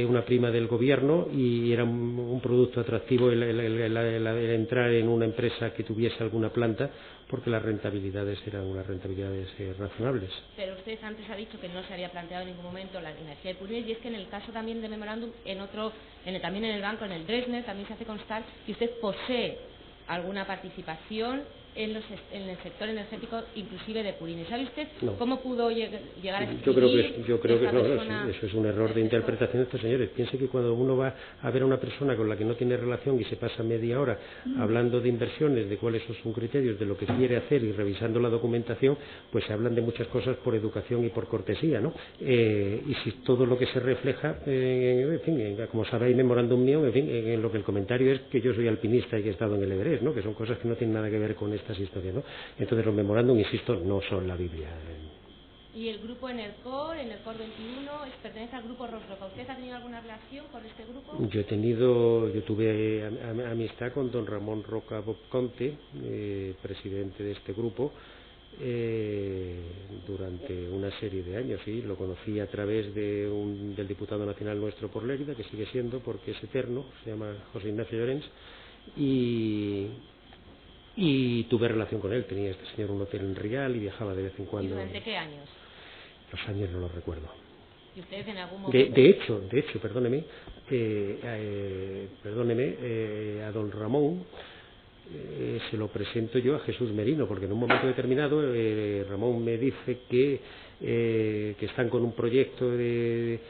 Speaker 4: una prima del gobierno, y era un producto atractivo el entrar en una empresa que tuviese alguna planta, porque las rentabilidades eran unas rentabilidades razonables.
Speaker 3: Pero usted antes ha dicho que no se había planteado en ningún momento la energía de purines, y es que en el caso también de memorándum, también en el banco, en el Dresdner, también se hace constar que usted posee alguna participación en el sector energético, inclusive de purines. ¿Sabe usted cómo pudo llegar a escribir?
Speaker 4: Yo creo que no, eso es un error de interpretación de estos señores. Piense que cuando uno va a ver a una persona con la que no tiene relación y se pasa media hora hablando de inversiones, de cuáles son sus criterios, de lo que quiere hacer, y revisando la documentación, pues se hablan de muchas cosas por educación y por cortesía, ¿no? Y si todo lo que se refleja, en fin, como sabéis, memorándum mío, en fin, en lo que el comentario es que yo soy alpinista y que he estado en el Everest, ¿no? Que son cosas que no tienen nada que ver con estas historias, ¿no? Entonces los memorándum, insisto, no son la Biblia.
Speaker 3: ¿Y el grupo en ERCOR 21, pertenece al grupo Rosroca? ¿Usted ha tenido alguna relación con este grupo? Yo
Speaker 4: tuve amistad con don Ramón Roca Bobconte, presidente de este grupo, durante una serie de años. Sí, lo conocí a través del diputado nacional nuestro por Lérida, que sigue siendo, porque es eterno, se llama José Ignacio Llorens, y tuve relación con él. Tenía este señor un hotel en Rial y viajaba de vez en cuando.
Speaker 3: ¿Y durante qué años?
Speaker 4: Los años no los recuerdo.
Speaker 3: ¿Y usted en algún momento?
Speaker 4: De hecho, perdóneme, a don Ramón se lo presento yo a Jesús Merino, porque en un momento determinado Ramón me dice que están con un proyecto de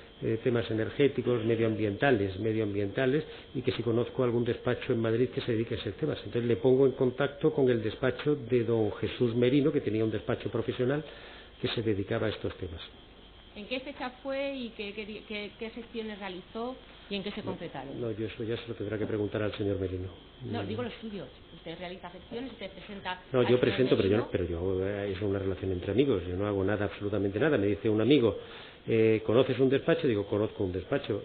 Speaker 4: temas energéticos, medioambientales, y que si conozco algún despacho en Madrid que se dedique a esos temas. Entonces le pongo en contacto con el despacho de don Jesús Merino, que tenía un despacho profesional que se dedicaba a estos temas.
Speaker 3: ¿En qué fecha fue y qué gestiones realizó y en qué se concretaron?
Speaker 4: No, yo eso ya se lo tendrá que preguntar al señor Merino.
Speaker 3: No, digo los suyos. Usted realiza gestiones, usted presenta...
Speaker 4: No, yo presento, pero yo es una relación entre amigos. Yo no hago nada, absolutamente nada. Me dice un amigo, ¿conoces un despacho? Digo, conozco un despacho.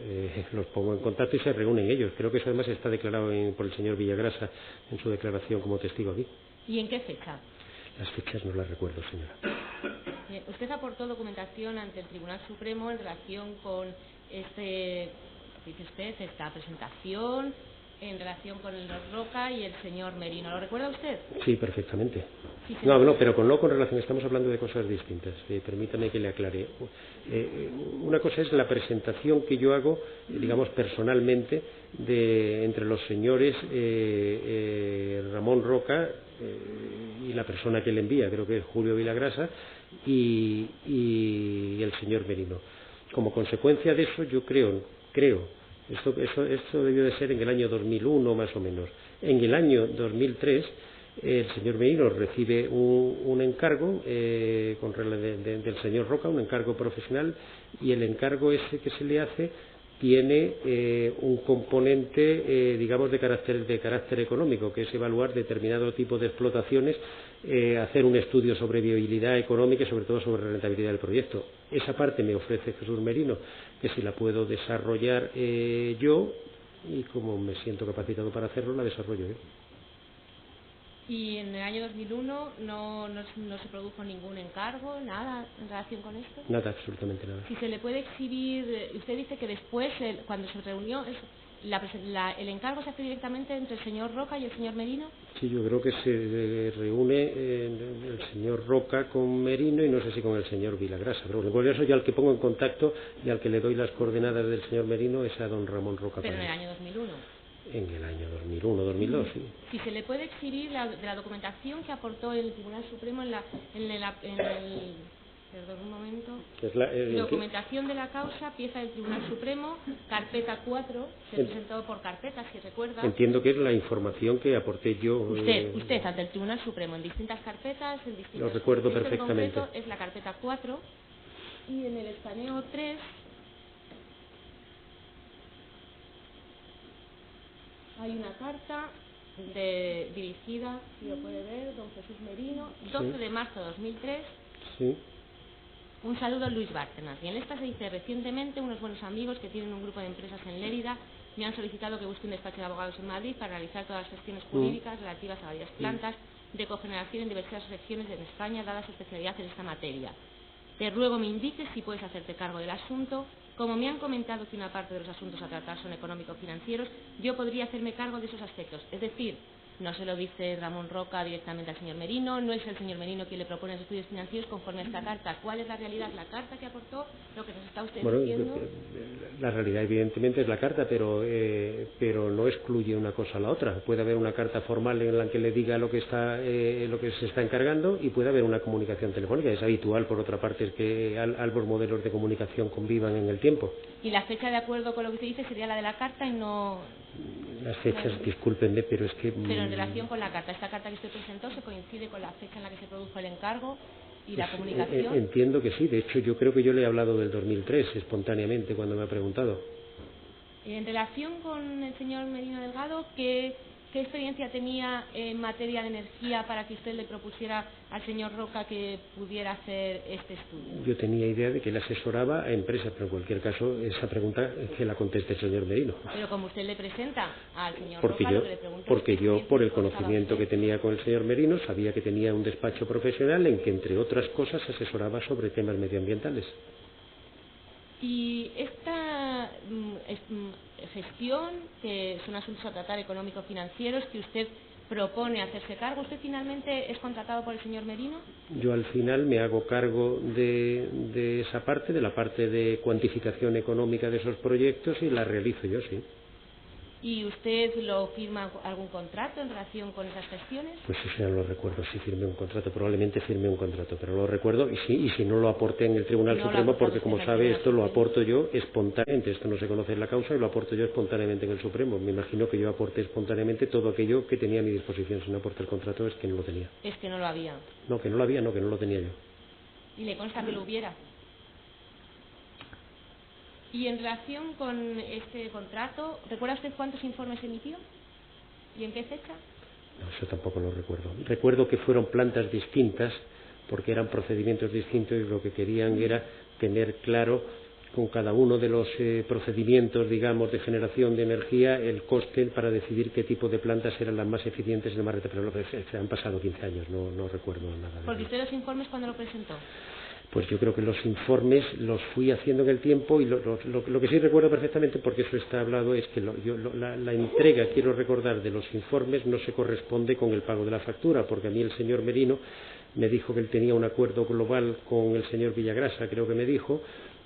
Speaker 4: Los pongo en contacto y se reúnen ellos. Creo que eso además está declarado por el señor Villagrasa en su declaración como testigo aquí.
Speaker 3: ¿Y en qué fecha?
Speaker 4: Las fechas no las recuerdo, señora.
Speaker 3: Usted aportó documentación ante el Tribunal Supremo en relación con dice usted, esta presentación, en relación con el Roca y el señor Merino. ¿Lo recuerda usted?
Speaker 4: Sí, perfectamente.
Speaker 3: Sí,
Speaker 4: No, pero no con relación, estamos hablando de cosas distintas. Permítame que le aclare. Una cosa es la presentación que yo hago, digamos, personalmente, entre los señores Ramón Roca y la persona que le envía, creo que es Julio Villagrasa, y el señor Merino. Como consecuencia de eso, yo creo, esto debió de ser en el año 2001 más o menos. En el año 2003 el señor Merino recibe un encargo del señor Roca, un encargo profesional, y el encargo ese que se le hace tiene un componente, digamos, de carácter económico, que es evaluar determinado tipo de explotaciones, hacer un estudio sobre viabilidad económica y sobre todo sobre rentabilidad del proyecto. Esa parte me ofrece Jesús Merino, que si la puedo desarrollar yo, y como me siento capacitado para hacerlo, la desarrollo yo.
Speaker 3: ¿Y en el año 2001 no se produjo ningún encargo, nada en relación con esto?
Speaker 4: Nada, absolutamente nada.
Speaker 3: Si se le puede exhibir, usted dice que después, cuando se reunió, el encargo se hace directamente entre el señor Roca y el señor Merino.
Speaker 4: Sí, yo creo que se reúne el señor Roca con Merino y no sé si con el señor Villagrasa. Pero por eso ya al que pongo en contacto y al que le doy las coordenadas del señor Merino es a don Ramón Roca.
Speaker 3: Pero en el año 2001.
Speaker 4: En el año 2001, 2002, sí.
Speaker 3: Si se le puede exhibir de la documentación que aportó el Tribunal Supremo perdón un momento. Documentación de la causa, pieza del Tribunal Supremo, carpeta 4, se presentó por carpeta, si recuerda.
Speaker 4: Entiendo que es la información que aporté yo.
Speaker 3: Usted ante el Tribunal Supremo, en distintas carpetas, en distintos...
Speaker 4: Lo recuerdo perfectamente.
Speaker 3: En concreto es la carpeta 4, y en el escaneo 3... hay una carta dirigida, si lo puede ver, don Jesús Merino, 12 de marzo de 2003.
Speaker 4: Sí.
Speaker 3: Un saludo a Luis Bárcenas. Y en esta se dice: recientemente unos buenos amigos que tienen un grupo de empresas en Lérida me han solicitado que busque un despacho de abogados en Madrid para realizar todas las gestiones jurídicas relativas a varias plantas de cogeneración en diversas regiones de España, dada su especialidad en esta materia. Te ruego me indiques si puedes hacerte cargo del asunto. Como me han comentado que una parte de los asuntos a tratar son económico-financieros, yo podría hacerme cargo de esos aspectos. Es decir, no se lo dice Ramón Roca directamente al señor Merino, no es el señor Merino quien le propone los estudios financieros conforme a esta carta. ¿Cuál es la realidad? ¿La carta que aportó? ¿Lo que nos está usted diciendo?
Speaker 4: La realidad evidentemente es la carta, pero no excluye una cosa a la otra. Puede haber una carta formal en la que le diga lo que se está encargando, y puede haber una comunicación telefónica. Es habitual, por otra parte, que ambos modelos de comunicación convivan en el tiempo.
Speaker 3: ¿Y la fecha, de acuerdo con lo que usted dice, sería la de la carta y no...?
Speaker 4: Las fechas, discúlpenme, pero es que...
Speaker 3: Pero en relación con la carta, esta carta que usted presentó se coincide con la fecha en la que se produjo el encargo y la comunicación.
Speaker 4: Entiendo que sí, de hecho yo creo que yo le he hablado del 2003 espontáneamente cuando me ha preguntado.
Speaker 3: En relación con el señor Merino Delgado, ¿qué experiencia tenía en materia de energía para que usted le propusiera al señor Roca que pudiera hacer este estudio?
Speaker 4: Yo tenía idea de que él asesoraba a empresas, pero en cualquier caso esa pregunta que la conteste el señor Merino.
Speaker 3: Pero como usted le presenta al señor
Speaker 4: Roca,
Speaker 3: lo que le pregunto...
Speaker 4: Porque yo, por el conocimiento que tenía con el señor Merino, sabía que tenía un despacho profesional en que, entre otras cosas, asesoraba sobre temas medioambientales.
Speaker 3: Y esta gestión, que son asuntos a tratar económico-financieros, que usted propone hacerse cargo. ¿Usted finalmente es contratado por el señor Merino?
Speaker 4: Yo al final me hago cargo de esa parte, de la parte de cuantificación económica de esos proyectos, y la realizo yo, sí.
Speaker 3: ¿Y usted lo firma algún contrato en relación con esas gestiones?
Speaker 4: Pues eso ya no lo recuerdo, si firmé un contrato, probablemente firmé un contrato, pero lo recuerdo, y si no lo aporté en el Tribunal Supremo, porque como sabe, esto lo aporto yo espontáneamente, esto no se conoce en la causa, y lo aporto yo espontáneamente en el Supremo. Me imagino que yo aporté espontáneamente todo aquello que tenía a mi disposición. Si no aporté el contrato es que no lo tenía.
Speaker 3: Es que no lo había.
Speaker 4: No, que no lo había, no, que no lo tenía yo.
Speaker 3: ¿Y le consta que lo hubiera? Y en relación con este contrato, ¿recuerda usted cuántos informes emitió? ¿Y en qué fecha?
Speaker 4: No, eso tampoco lo recuerdo. Recuerdo que fueron plantas distintas, porque eran procedimientos distintos, y lo que querían era tener claro con cada uno de los procedimientos, digamos, de generación de energía, el coste para decidir qué tipo de plantas eran las más eficientes y las más rentables. Pero se han pasado 15 años, no recuerdo nada.
Speaker 3: Porque usted los informes, ¿cuándo lo presentó?
Speaker 4: Pues yo creo que los informes los fui haciendo en el tiempo, y lo que sí recuerdo perfectamente, porque eso está hablado, es que la entrega, quiero recordar, de los informes no se corresponde con el pago de la factura, porque a mí el señor Merino me dijo que él tenía un acuerdo global con el señor Villagrasa, creo que me dijo,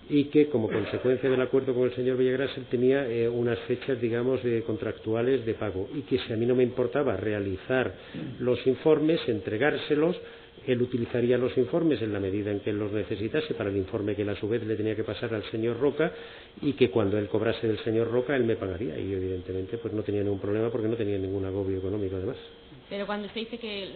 Speaker 4: y que como consecuencia del acuerdo con el señor Villagrasa él tenía unas fechas, digamos, contractuales de pago, y que si a mí no me importaba realizar los informes, entregárselos, él utilizaría los informes en la medida en que él los necesitase para el informe que él a su vez le tenía que pasar al señor Roca, y que cuando él cobrase del señor Roca él me pagaría, y yo evidentemente pues no tenía ningún problema, porque no tenía ningún agobio económico además.
Speaker 3: Pero cuando usted dice que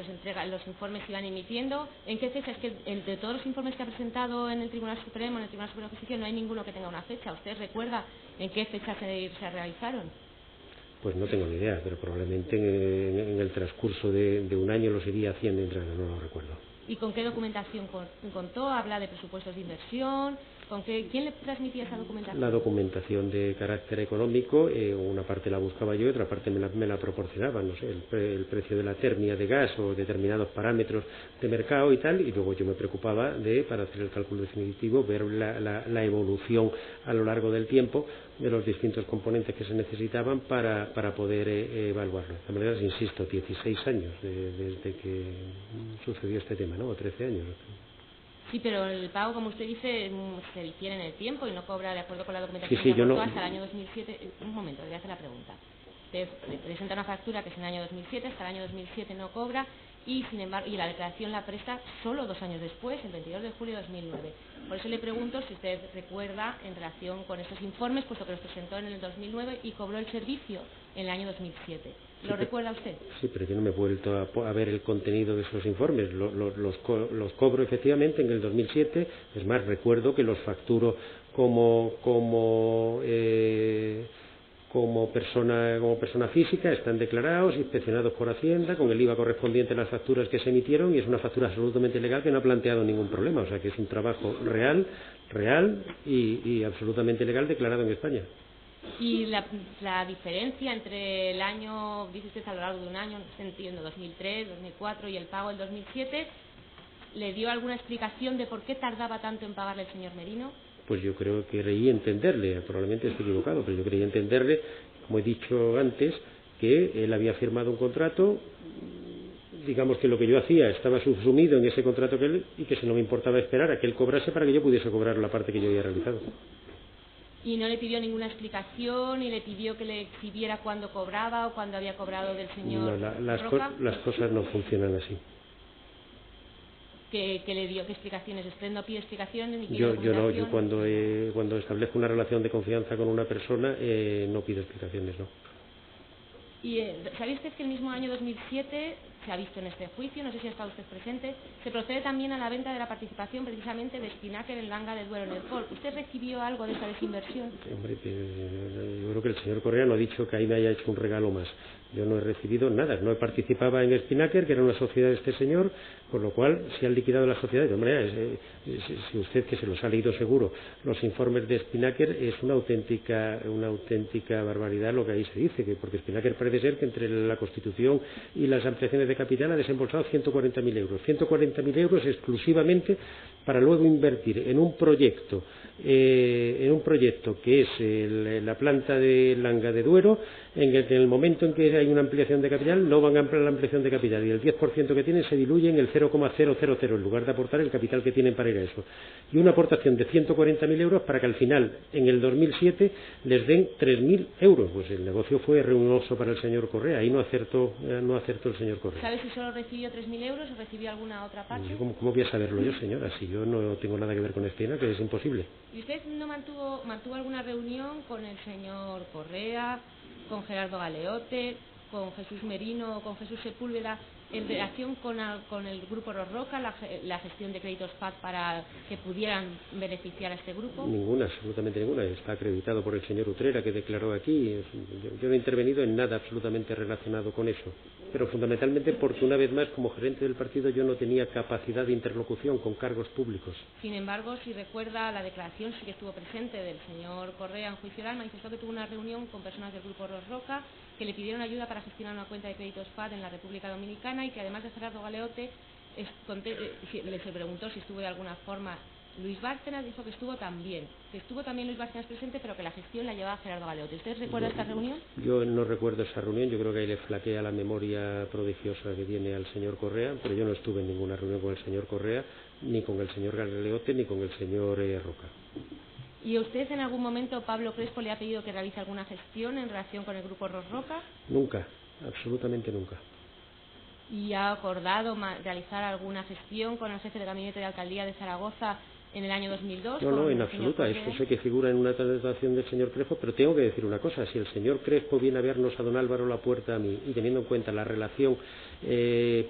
Speaker 3: los informes se iban emitiendo, ¿en qué fecha? Es que de todos los informes que ha presentado en el Tribunal Supremo, en el Tribunal Supremo de Justicia, no hay ninguno que tenga una fecha. ¿Usted recuerda en qué fecha se realizaron?
Speaker 4: Pues no tengo ni idea, pero probablemente en el transcurso de un año los iría haciendo, no lo recuerdo.
Speaker 3: ¿Y con qué documentación contó? ¿Habla de presupuestos de inversión? ¿Quién le transmitía esa documentación?
Speaker 4: La documentación de carácter económico, una parte la buscaba yo y otra parte me la proporcionaba, no sé, el precio de la termia de gas o determinados parámetros de mercado y tal, y luego yo me preocupaba para hacer el cálculo definitivo, ver la evolución a lo largo del tiempo de los distintos componentes que se necesitaban para poder evaluarlo. De manera, insisto, 16 años desde que sucedió este tema, ¿no? O 13 años.
Speaker 3: Sí, pero el pago, como usted dice, se difiere en el tiempo y no cobra de acuerdo con la documentación
Speaker 4: que
Speaker 3: aportó hasta el año 2007. Un momento, le voy a hacer la pregunta. Usted presenta una factura que es en el año 2007, hasta el año 2007 no cobra, y sin embargo, y la declaración la presta solo 2 años después, el 22 de julio de 2009. Por eso le pregunto si usted recuerda en relación con estos informes, puesto que los presentó en el 2009 y cobró el servicio en el año 2007. ¿Lo recuerda usted? Sí,
Speaker 4: pero yo no me he vuelto a ver el contenido de esos informes. Los cobro efectivamente en el 2007. Es más, recuerdo que los facturo como persona física, están declarados, inspeccionados por Hacienda, con el IVA correspondiente a las facturas que se emitieron, y es una factura absolutamente legal que no ha planteado ningún problema. O sea que es un trabajo real y absolutamente legal, declarado en España.
Speaker 3: Y la diferencia entre el año, dice usted a lo largo de un año, entiendo, 2003, 2004 y el pago del 2007, ¿le dio alguna explicación de por qué tardaba tanto en pagarle el señor Merino?
Speaker 4: Pues yo creo que creí entenderle, probablemente estoy equivocado, pero yo creí entenderle, como he dicho antes, que él había firmado un contrato, digamos que lo que yo hacía estaba subsumido en ese contrato y que si no me importaba esperar a que él cobrase para que yo pudiese cobrar la parte que yo había realizado.
Speaker 3: ¿Y no le pidió ninguna explicación y le pidió que le exhibiera cuándo cobraba o cuándo había cobrado del señor Roca?
Speaker 4: Las cosas no funcionan así.
Speaker 3: ¿Qué le dio? ¿Qué explicaciones? ¿Usted no pide explicaciones ni pide
Speaker 4: Yo
Speaker 3: documentación?
Speaker 4: Yo cuando establezco una relación de confianza con una persona no pido explicaciones, no.
Speaker 3: ¿Y sabe usted que el mismo año 2007, se ha visto en este juicio, no sé si ha estado usted presente, se procede también a la venta de la participación precisamente de Spinnaker en Langa de Duero en el FOL? ¿Usted recibió algo de esa desinversión?
Speaker 4: Hombre, yo creo que el señor Correa no ha dicho que ahí me haya hecho un regalo más. Yo no he recibido nada, no participaba en Spinnaker, que era una sociedad de este señor, con lo cual si han liquidado la sociedad, de manera, si usted, que se los ha leído seguro, los informes de Spinnaker, es una auténtica barbaridad lo que ahí se dice, porque Spinnaker parece ser que entre la Constitución y las ampliaciones de capital ha desembolsado 140.000 euros. 140.000 euros exclusivamente para luego invertir en un proyecto que es la planta de Langa de Duero, en el momento en que hay una ampliación de capital no van a ampliar la ampliación de capital y el 10% que tienen se diluye en el 0,000 en lugar de aportar el capital que tienen para ir a eso. Y una aportación de 140.000 euros para que al final, en el 2007, les den 3.000 euros. Pues el negocio fue ruinoso para el señor Correa. Ahí no acertó el señor Correa.
Speaker 3: ¿Sabe si solo recibió 3.000 euros o recibió alguna otra parte?
Speaker 4: ¿Cómo voy a saberlo yo, señora? Si yo no tengo nada que ver con Estina, que es imposible.
Speaker 3: ¿Y usted no mantuvo alguna reunión con el señor Correa, con Gerardo Galeote, con Jesús Merino o con Jesús Sepúlveda en relación con el Grupo Ros Roca, la gestión de créditos PAC para que pudieran beneficiar a este grupo?
Speaker 4: Ninguna, absolutamente ninguna. Está acreditado por el señor Utrera, que declaró aquí. Yo no he intervenido en nada absolutamente relacionado con eso. Pero fundamentalmente porque, una vez más, como gerente del partido, yo no tenía capacidad de interlocución con cargos públicos.
Speaker 3: Sin embargo, si recuerda la declaración, sí que estuvo presente del señor Correa en juicio oral, manifestó que tuvo una reunión con personas del Grupo Ros Roca que le pidieron ayuda para gestionar una cuenta de créditos PAD en la República Dominicana y que además de Gerardo Galeote se preguntó si estuvo de alguna forma Luis Bárcenas, dijo que estuvo también Luis Bárcenas presente, pero que la gestión la llevaba Gerardo Galeote. ¿Usted recuerda esta reunión?
Speaker 4: Yo no recuerdo esa reunión, yo creo que ahí le flaquea la memoria prodigiosa que tiene al señor Correa, pero yo no estuve en ninguna reunión con el señor Correa, ni con el señor Galeote, ni con el señor Roca.
Speaker 3: ¿Y usted en algún momento, Pablo Crespo, le ha pedido que realice alguna gestión en relación con el Grupo Ros Roca?
Speaker 4: Nunca, absolutamente nunca.
Speaker 3: ¿Y ha acordado realizar alguna gestión con el jefe de gabinete de alcaldía de Zaragoza en el año 2002?
Speaker 4: No, en absoluta. Eso sé que figura en una traducción del señor Crespo, pero tengo que decir una cosa. Si el señor Crespo viene a vernos a don Álvaro Lapuerta a mí, y teniendo en cuenta la relación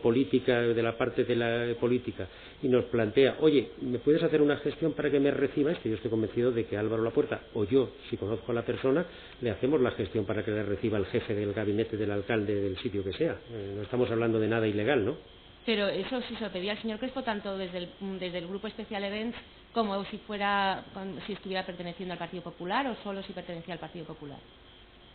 Speaker 4: política, de la parte de la política, y nos plantea, oye, ¿me puedes hacer una gestión para que me reciba? Es que yo estoy convencido de que Álvaro Lapuerta, o yo, si conozco a la persona, le hacemos la gestión para que le reciba el jefe del gabinete del alcalde del sitio que sea. No estamos hablando de nada ilegal, ¿no?
Speaker 3: Pero eso sí se lo pedía al señor Crespo, tanto desde el Grupo Especial Events como si estuviera perteneciendo al Partido Popular o solo si pertenecía al Partido Popular.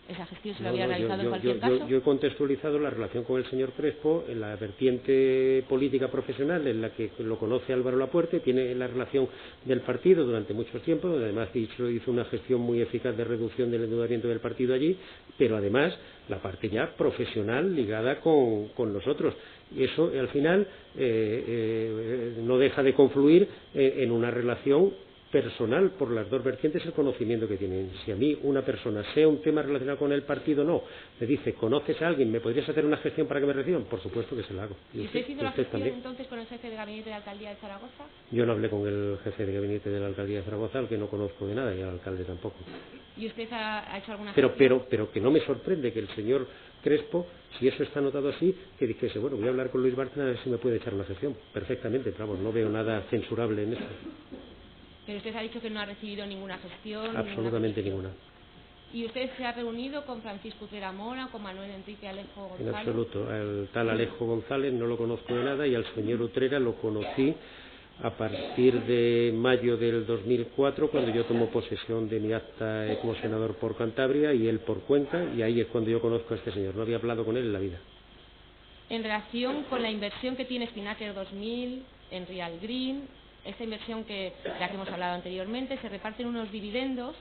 Speaker 3: ¿Esa gestión se lo había realizado en cualquier caso?
Speaker 4: Yo he contextualizado la relación con el señor Crespo en la vertiente política profesional en la que lo conoce Álvaro Lapuerta, tiene la relación del partido durante mucho tiempo, además hizo una gestión muy eficaz de reducción del endeudamiento del partido allí, pero además la parte ya profesional ligada con nosotros. Y eso al final no deja de confluir en una relación personal por las dos vertientes, el conocimiento que tienen. Si a mí una persona, sea un tema relacionado con el partido o no, me dice, ¿conoces a alguien? ¿Me podrías hacer una gestión para que me reciban? Por supuesto que se la hago.
Speaker 3: ¿Y usted hizo la gestión entonces con el jefe de gabinete de la alcaldía de Zaragoza?
Speaker 4: Yo no hablé con el jefe de gabinete de la alcaldía de Zaragoza, al que no conozco de nada, y al alcalde tampoco.
Speaker 3: ¿Y usted ha hecho alguna gestión?
Speaker 4: Pero que no me sorprende que el señor Crespo, si eso está anotado así, que dijese, bueno, voy a hablar con Luis Bárcenas a ver si me puede echar una gestión. Perfectamente, pero vamos, no veo nada censurable en eso.
Speaker 3: Pero usted ha dicho que no ha recibido ninguna gestión.
Speaker 4: Absolutamente ninguna.
Speaker 3: ¿Y usted se ha reunido con Francisco Utrera Mora, con Manuel Enrique Alejo González?
Speaker 4: En absoluto. Al tal Alejo González no lo conozco de nada y al señor Utrera lo conocí a partir de mayo del 2004, cuando yo tomo posesión de mi acta como senador por Cantabria y él por Cuenca, y ahí es cuando yo conozco a este señor. No había hablado con él en la vida.
Speaker 3: En relación con la inversión que tiene Spinnaker 2000 en Real Green, esta inversión de la que hemos hablado anteriormente, se reparten unos dividendos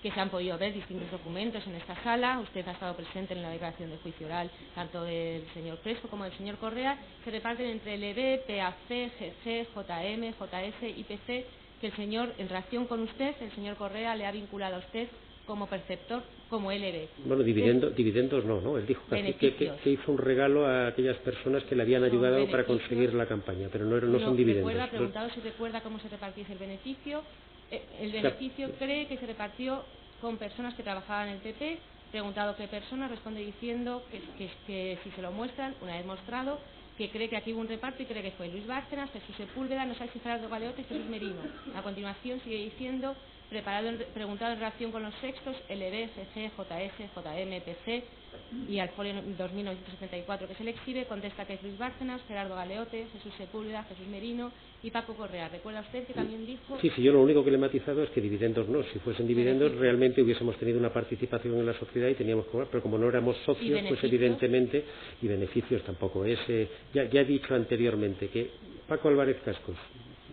Speaker 3: que se han podido ver distintos documentos en esta sala. Usted ha estado presente en la declaración de juicio oral tanto del señor Crespo como del señor Correa. Se reparten entre LB, PAC, GC, JM, JS, IPC, que el señor, en relación con usted, el señor Correa le ha vinculado a usted como perceptor, como LB.
Speaker 4: Bueno, dividendos no. Él dijo que hizo un regalo a aquellas personas que le habían ayudado para conseguir la campaña, pero no son dividendos.
Speaker 3: Ha preguntado si recuerda cómo se repartiese el beneficio. El beneficio cree que se repartió con personas que trabajaban en el PP. Preguntado qué persona, responde diciendo que si se lo muestran, una vez mostrado, que cree que aquí hubo un reparto y cree que fue Luis Bárcenas, Jesús Sepúlveda, no sé si Gerardo Galeote y Jesús Merino. A continuación sigue diciendo preguntado en relación con los sextos LB, CG, JS, JM, PC y al folio 2974 que se le exhibe, contesta que es Luis Bárcenas, Gerardo Galeote, Jesús Sepúlveda, Jesús Merino y Paco Correa. ¿Recuerda usted que también dijo...?
Speaker 4: Sí, yo lo único que le he matizado es que dividendos no. Si fuesen dividendos realmente hubiésemos tenido una participación en la sociedad y teníamos que cobrar, pero como no éramos socios, pues evidentemente, y beneficios tampoco. Ya he dicho anteriormente que Paco Álvarez Cascos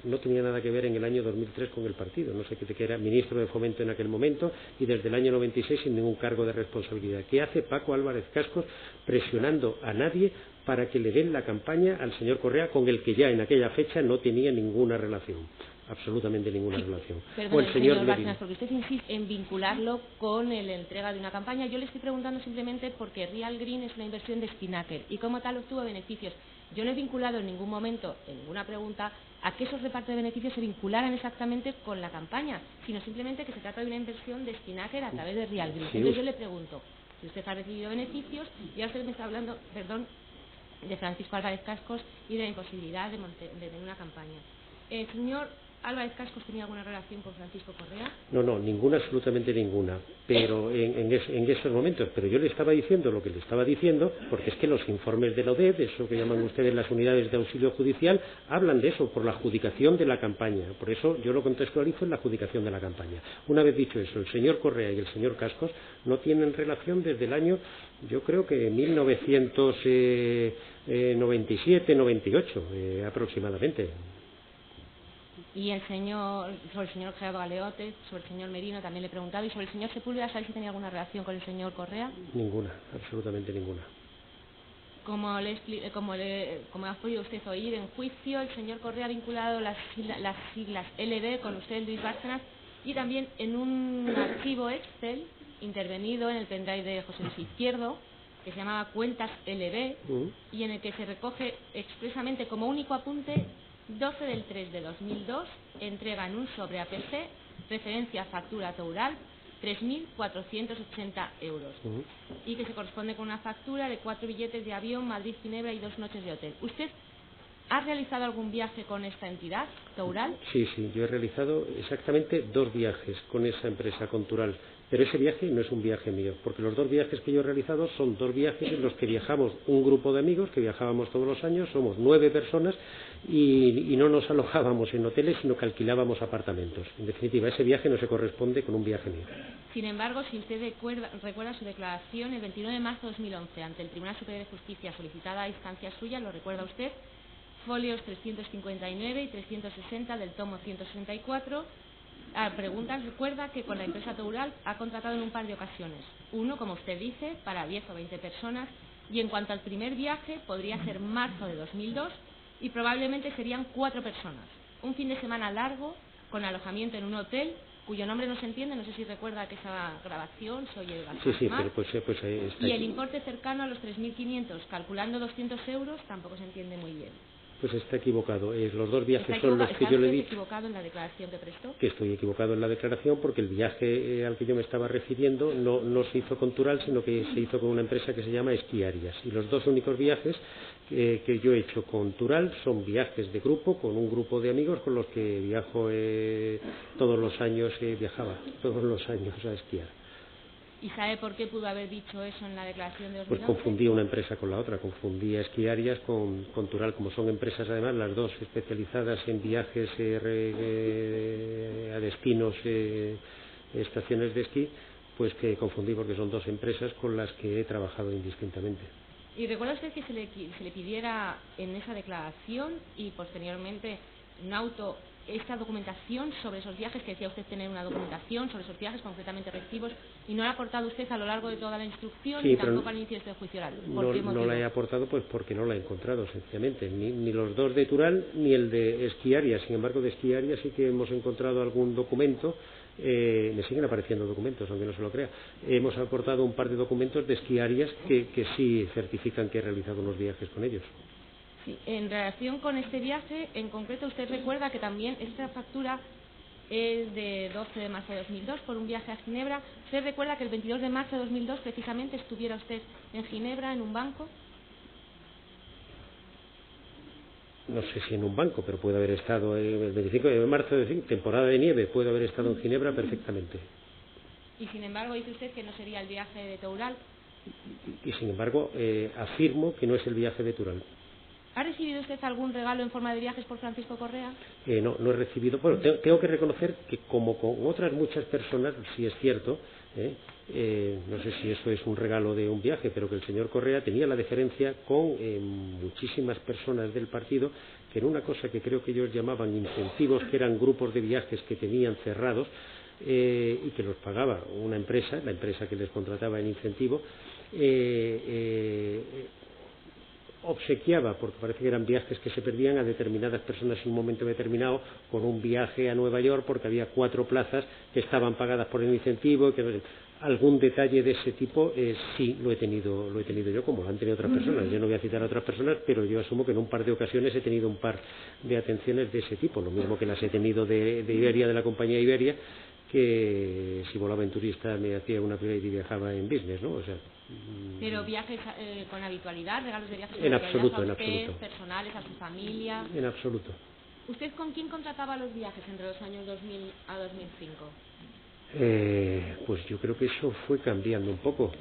Speaker 4: no tenía nada que ver en el año 2003 con el partido, no sé qué, que era ministro de Fomento en aquel momento y desde el año 96 sin ningún cargo de responsabilidad. ¿Qué hace Paco Álvarez Cascos presionando a nadie para que le den la campaña al señor Correa, con el que ya en aquella fecha no tenía ninguna relación? Absolutamente ninguna relación.
Speaker 3: Perdón, señor Bárcenas, porque usted insiste en vincularlo con la entrega de una campaña. Yo le estoy preguntando simplemente porque Real Green es una inversión de Spinnaker y como tal obtuvo beneficios. Yo no he vinculado en ningún momento, en ninguna pregunta, a que esos repartos de beneficios se vincularan exactamente con la campaña, sino simplemente que se trata de una inversión de Spinnaker a través de Real Green. Entonces yo le pregunto si usted ha recibido beneficios y ahora usted me está hablando, de Francisco Álvarez Cascos y de la imposibilidad de tener una campaña. Señor ¿Álvarez Cascos tenía alguna relación con Francisco Correa?
Speaker 4: No, ninguna, absolutamente ninguna, pero en esos momentos. Pero yo le estaba diciendo lo que le estaba diciendo, porque es que los informes de la ODED, eso que llaman ustedes las unidades de auxilio judicial, hablan de eso, por la adjudicación de la campaña. Por eso yo lo contextualizo en la adjudicación de la campaña. Una vez dicho eso, el señor Correa y el señor Cascos no tienen relación desde el año, yo creo que 1997-98 aproximadamente.
Speaker 3: Y sobre el señor Gerardo Galeote, sobre el señor Merino también le he preguntado, y sobre el señor Sepúlveda, ¿sabe si tenía alguna relación con el señor Correa?
Speaker 4: Ninguna, absolutamente ninguna.
Speaker 3: Como ha podido usted oír en juicio, el señor Correa ha vinculado las siglas LB con usted, Luis Bárcenas, y también en un archivo Excel intervenido en el pendrive de José Luis Izquierdo, que se llamaba Cuentas LB, y en el que se recoge expresamente como único apunte: 12 del 3 de 2002, entrega en un sobre APC, referencia factura Toural, 3.480 euros, y que se corresponde con una factura de 4 billetes de avión Madrid-Ginebra y 2 noches de hotel. ¿Usted ha realizado algún viaje con esta entidad, Toural?
Speaker 4: Sí, yo he realizado exactamente 2 viajes con esa empresa, con Toural. Pero ese viaje no es un viaje mío, porque los 2 viajes que yo he realizado son 2 viajes en los que viajamos un grupo de amigos, que viajábamos todos los años, somos 9 personas, y no nos alojábamos en hoteles, sino que alquilábamos apartamentos. En definitiva, ese viaje no se corresponde con un viaje mío.
Speaker 3: Sin embargo, si usted recuerda su declaración el 29 de marzo de 2011 ante el Tribunal Superior de Justicia solicitada a instancia suya, ¿lo recuerda usted? Folios 359 y 360 del tomo 164, preguntas, recuerda que con la empresa Toural ha contratado en un par de ocasiones. Uno, como usted dice, para 10 o 20 personas, y en cuanto al primer viaje, podría ser marzo de 2002, y probablemente serían 4 personas. Un fin de semana largo, con alojamiento en un hotel, cuyo nombre no se entiende, no sé si recuerda que esa grabación se oye bastante
Speaker 4: Sí,
Speaker 3: mal.
Speaker 4: pero pues está
Speaker 3: y
Speaker 4: aquí.
Speaker 3: El importe cercano a los 3.500, calculando 200 euros, tampoco se entiende muy bien.
Speaker 4: Pues está equivocado. Los 2 viajes son los que yo le he dicho.
Speaker 3: ¿Está equivocado en la declaración que prestó?
Speaker 4: Que estoy equivocado en la declaración, porque el viaje al que yo me estaba refiriendo no se hizo con Toural, sino que se hizo con una empresa que se llama Esquiarias. Y los 2 únicos viajes que yo he hecho con Toural son viajes de grupo, con un grupo de amigos con los que viajo todos los años, viajaba todos los años a esquiar.
Speaker 3: ¿Y sabe por qué pudo haber dicho eso en la declaración de 2011?
Speaker 4: Pues confundí una empresa con la otra, confundí a Esquiarias con Toural, como son empresas además las 2 especializadas en viajes a destinos, estaciones de esquí, pues que confundí porque son 2 empresas con las que he trabajado indistintamente.
Speaker 3: ¿Y recuerda usted que se le pidiera en esa declaración y posteriormente esta documentación sobre esos viajes, que decía usted tener una documentación sobre esos viajes, concretamente recibos, y no la ha aportado usted a lo largo de toda la instrucción, ni tampoco al inicio de este juicio oral? ¿Por qué motivo?
Speaker 4: No la he aportado pues porque no la he encontrado, sencillamente, ni los 2 de Toural ni el de Esquiarias. Sin embargo, de Esquiarias sí que hemos encontrado algún documento. Me siguen apareciendo documentos, aunque no se lo crea. Hemos aportado un par de documentos de Esquiarias que sí certifican que he realizado unos viajes con ellos.
Speaker 3: Sí, en relación con este viaje, en concreto, usted recuerda que también esta factura es de 12 de marzo de 2002 por un viaje a Ginebra. ¿Usted recuerda que el 22 de marzo de 2002 precisamente estuviera usted en Ginebra en un banco?
Speaker 4: no sé si en un banco, pero puede haber estado el 25 de marzo, temporada de nieve, puede haber estado en Ginebra perfectamente.
Speaker 3: Y sin embargo dice usted que no sería el viaje de Toural.
Speaker 4: Y sin embargo, afirmo que no es el viaje de Toural.
Speaker 3: ¿Ha recibido usted algún regalo en forma de viajes por Francisco Correa?
Speaker 4: No he recibido. Bueno, tengo que reconocer que como con otras muchas personas, sí es cierto, no sé si eso es un regalo de un viaje, pero que el señor Correa tenía la deferencia con muchísimas personas del partido, que en una cosa que creo que ellos llamaban incentivos, que eran grupos de viajes que tenían cerrados, y que los pagaba una empresa, la empresa que les contrataba en incentivo, obsequiaba, porque parece que eran viajes que se perdían, a determinadas personas en un momento determinado con un viaje a Nueva York, porque había 4 plazas que estaban pagadas por el incentivo, que algún detalle de ese tipo sí lo he tenido yo, como lo han tenido otras personas. Yo no voy a citar a otras personas, pero yo asumo que en un par de ocasiones he tenido un par de atenciones de ese tipo, lo mismo que las he tenido de Iberia, de la compañía Iberia, que si volaba en turista me hacía una private y viajaba en business, ¿no? O sea,
Speaker 3: pero viajes con habitualidad, regalos de viajes con
Speaker 4: en
Speaker 3: habitualidad
Speaker 4: absoluto,
Speaker 3: a
Speaker 4: en
Speaker 3: usted,
Speaker 4: absoluto.
Speaker 3: personales, a su familia.
Speaker 4: En absoluto.
Speaker 3: ¿Usted con quién contrataba los viajes entre los años 2000 a 2005?
Speaker 4: Pues yo creo que eso fue cambiando un poco.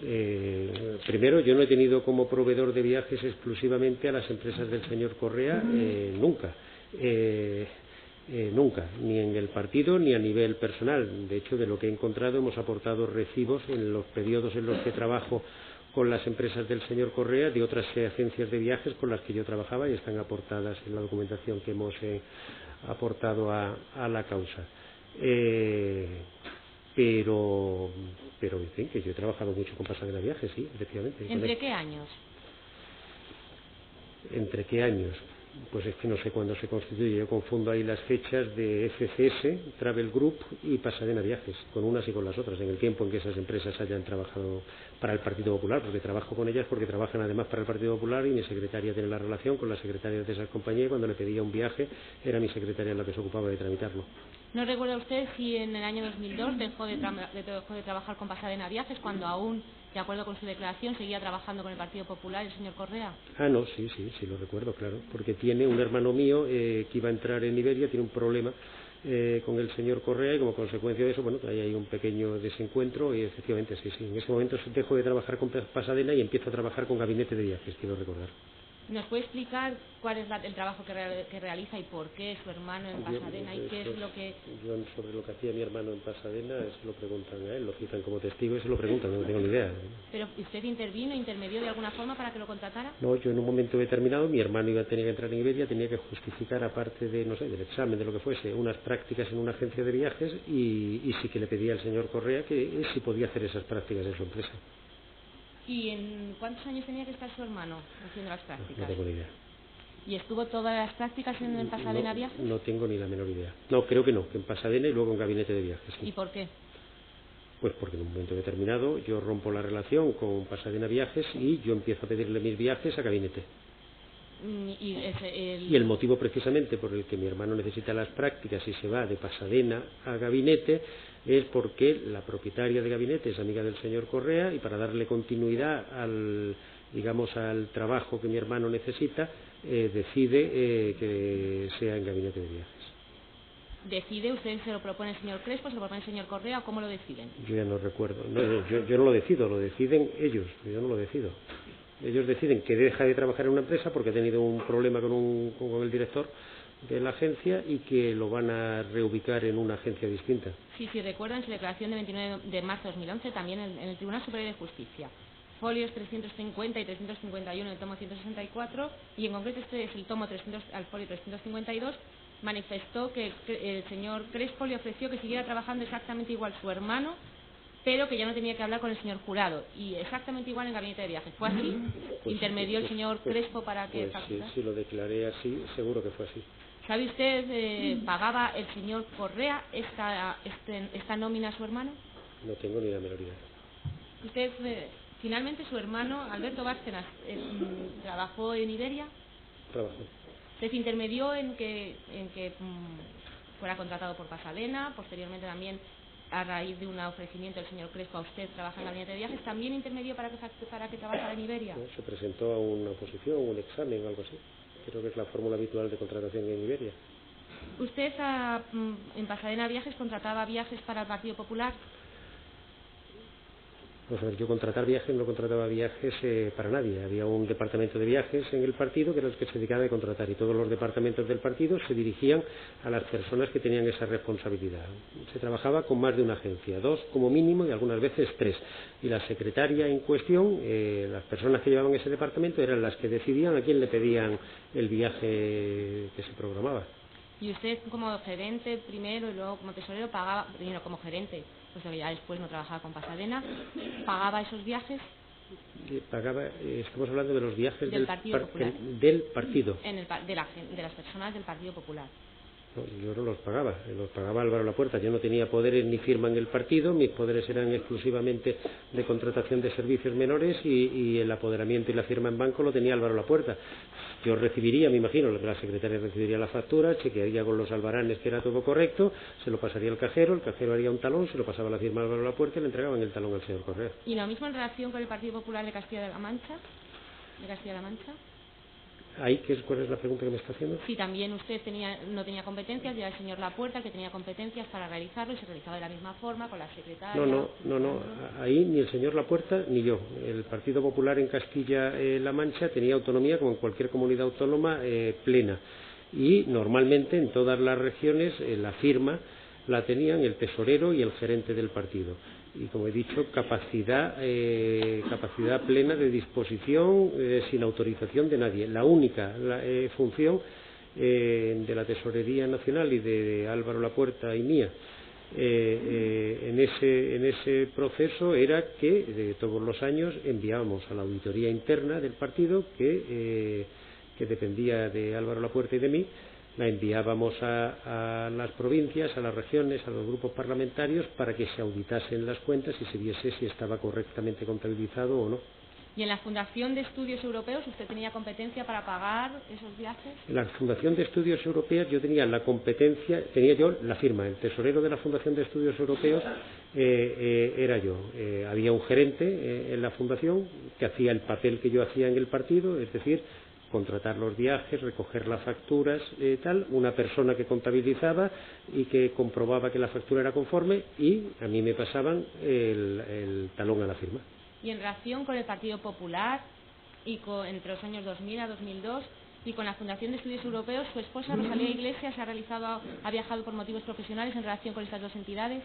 Speaker 4: Primero, yo no he tenido como proveedor de viajes exclusivamente a las empresas del señor Correa, nunca. Nunca, ni en el partido ni a nivel personal. De hecho, de lo que he encontrado, hemos aportado recibos en los periodos en los que trabajo con las empresas del señor Correa, de otras agencias de viajes con las que yo trabajaba, y están aportadas en la documentación que hemos aportado a la causa. Pero en fin, que yo he trabajado mucho con Pasadena Viajes, sí, efectivamente.
Speaker 3: ¿Entre qué años?
Speaker 4: ¿Entre qué años? Pues es que no sé cuándo se constituye. Yo confundo ahí las fechas de FCS, Travel Group y Pasadena Viajes, con unas y con las otras, en el tiempo en que esas empresas hayan trabajado para el Partido Popular, porque trabajo con ellas, porque trabajan además para el Partido Popular, y mi secretaria tiene la relación con las secretarias de esas compañías, y cuando le pedía un viaje era mi secretaria la que se ocupaba de tramitarlo.
Speaker 3: ¿No recuerda usted si en el año 2002 dejó de trabajar con Pasadena Viajes, cuando aún, de acuerdo con su declaración, seguía trabajando con el Partido Popular el señor Correa?
Speaker 4: No, sí lo recuerdo, claro, porque tiene un hermano mío que iba a entrar en Iberia, tiene un problema con el señor Correa, y como consecuencia de eso, bueno, ahí hay un pequeño desencuentro, y efectivamente sí, en ese momento dejo de trabajar con Pasadena y empiezo a trabajar con Gabinete de Viajes, quiero recordar.
Speaker 3: ¿Nos puede explicar cuál es el trabajo que realiza y por qué su hermano en Pasadena y qué es lo que...?
Speaker 4: Yo sobre lo que hacía mi hermano en Pasadena se lo preguntan a él, lo citan como testigo y se lo preguntan, no tengo ni idea.
Speaker 3: ¿Pero usted intermedió de alguna forma para que lo contratara?
Speaker 4: No, yo en un momento determinado, mi hermano tenía que entrar en Iberia, tenía que justificar, aparte de, no sé, del examen, de lo que fuese, unas prácticas en una agencia de viajes, y sí que le pedía al señor Correa que si podía hacer esas prácticas en su empresa.
Speaker 3: ¿Y en cuántos años tenía que estar su hermano haciendo las prácticas?
Speaker 4: No tengo ni idea.
Speaker 3: ¿Y estuvo todas las prácticas en Pasadena Viajes?
Speaker 4: No tengo ni la menor idea. No, creo que no, que en Pasadena y luego en Gabinete de Viajes. Sí.
Speaker 3: ¿Y por qué?
Speaker 4: Pues porque en un momento determinado yo rompo la relación con Pasadena Viajes y yo empiezo a pedirle mis viajes a Gabinete. Y el motivo precisamente por el que mi hermano necesita las prácticas y se va de Pasadena a Gabinete es porque la propietaria de Gabinete es amiga del señor Correa, y para darle continuidad al trabajo que mi hermano necesita, decide que sea en Gabinete de Viajes.
Speaker 3: ¿Decide usted, se lo propone el señor Crespo, se lo propone el señor Correa, o cómo lo deciden?
Speaker 4: Yo ya no recuerdo. No, yo no lo decido, lo deciden ellos, yo no lo decido. Ellos deciden que deja de trabajar en una empresa porque ha tenido un problema con el director de la agencia, y que lo van a reubicar en una agencia distinta.
Speaker 3: Sí, recuerdan su declaración de 29 de marzo de 2011, también en el Tribunal Superior de Justicia. Folios 350 y 351 en el tomo 164, y en concreto este es el tomo 300, al folio 352, manifestó que el señor Crespo le ofreció que siguiera trabajando exactamente igual su hermano, pero que ya no tenía que hablar con el señor Jurado, y exactamente igual en Gabinete de Viajes. ¿Fue así? ¿Intermedió el señor Crespo para que...?
Speaker 4: Pues sí, lo declaré así, seguro que fue así.
Speaker 3: ¿Sabe usted, pagaba el señor Correa esta nómina a su hermano?
Speaker 4: No tengo ni la menor idea.
Speaker 3: ¿Usted, finalmente, su hermano, Alberto Bárcenas, trabajó en Iberia?
Speaker 4: Trabajó.
Speaker 3: ¿Se intermedió en que fuera contratado por Pasadena? Posteriormente también, a raíz de un ofrecimiento del señor Crespo a usted, trabaja en Gabinete de Viajes, ¿también intermedió para que trabajara en Iberia?
Speaker 4: No, se presentó a una oposición, un examen, algo así. Creo que es la fórmula habitual de contratación en Iberia.
Speaker 3: ¿Usted en Pasadena Viajes contrataba viajes para el Partido Popular?
Speaker 4: Pues a ver, yo contratar viajes no contrataba viajes para nadie. Había un departamento de viajes en el partido que era el que se dedicaba a contratar, y todos los departamentos del partido se dirigían a las personas que tenían esa responsabilidad. Se trabajaba con más de una agencia, 2 como mínimo y algunas veces 3. Y la secretaria en cuestión, las personas que llevaban ese departamento eran las que decidían a quién le pedían el viaje que se programaba.
Speaker 3: Y usted como gerente primero y luego como tesorero pagaba, primero como gerente, puesto que ya después no trabajaba con Pasadena, ¿pagaba esos viajes?
Speaker 4: Pagaba, estamos hablando de los viajes
Speaker 3: del Partido Popular.
Speaker 4: Del partido.
Speaker 3: De las personas del Partido Popular.
Speaker 4: No, yo no los pagaba Álvaro Lapuerta. Yo no tenía poderes ni firma en el partido, mis poderes eran exclusivamente de contratación de servicios menores, y el apoderamiento y la firma en banco lo tenía Álvaro Lapuerta. Yo recibiría, me imagino, la secretaria recibiría la factura, chequearía con los albaranes que era todo correcto, se lo pasaría al cajero, el cajero haría un talón, se lo pasaba a la firma de Álvaro Lapuerta y le entregaban el talón al señor Correa.
Speaker 3: ¿Y lo mismo en relación con el Partido Popular de Castilla-La Mancha?
Speaker 4: ¿Ahí cuál es la pregunta que me está haciendo?
Speaker 3: Sí, también usted no tenía competencias, y era el señor Lapuerta que tenía competencias para realizarlo, y se realizaba de la misma forma con la secretaria.
Speaker 4: No, ahí ni el señor Lapuerta ni yo. El Partido Popular en Castilla-La Mancha tenía autonomía como en cualquier comunidad autónoma plena, y normalmente en todas las regiones la firma la tenían el tesorero y el gerente del partido. Y como he dicho, capacidad plena de disposición sin autorización de nadie. La única función de la Tesorería Nacional y de Álvaro Lapuerta y mía en ese proceso era que todos los años enviábamos a la auditoría interna del partido, que dependía de Álvaro Lapuerta y de mí, la enviábamos a las provincias, a las regiones, a los grupos parlamentarios, para que se auditasen las cuentas y se viese si estaba correctamente contabilizado o no.
Speaker 3: ¿Y en la Fundación de Estudios Europeos usted tenía competencia para pagar esos viajes?
Speaker 4: En la Fundación de Estudios Europeos yo tenía la competencia, tenía yo la firma, el tesorero de la Fundación de Estudios Europeos era yo. Había un gerente en la fundación que hacía el papel que yo hacía en el partido, es decir, contratar los viajes, recoger las facturas, una persona que contabilizaba y que comprobaba que la factura era conforme, y a mí me pasaban el talón a la firma.
Speaker 3: Y en relación con el Partido Popular y entre los años 2000 a 2002 y con la Fundación de Estudios Europeos, su esposa Rosalía Iglesias ha viajado por motivos profesionales en relación con estas dos entidades.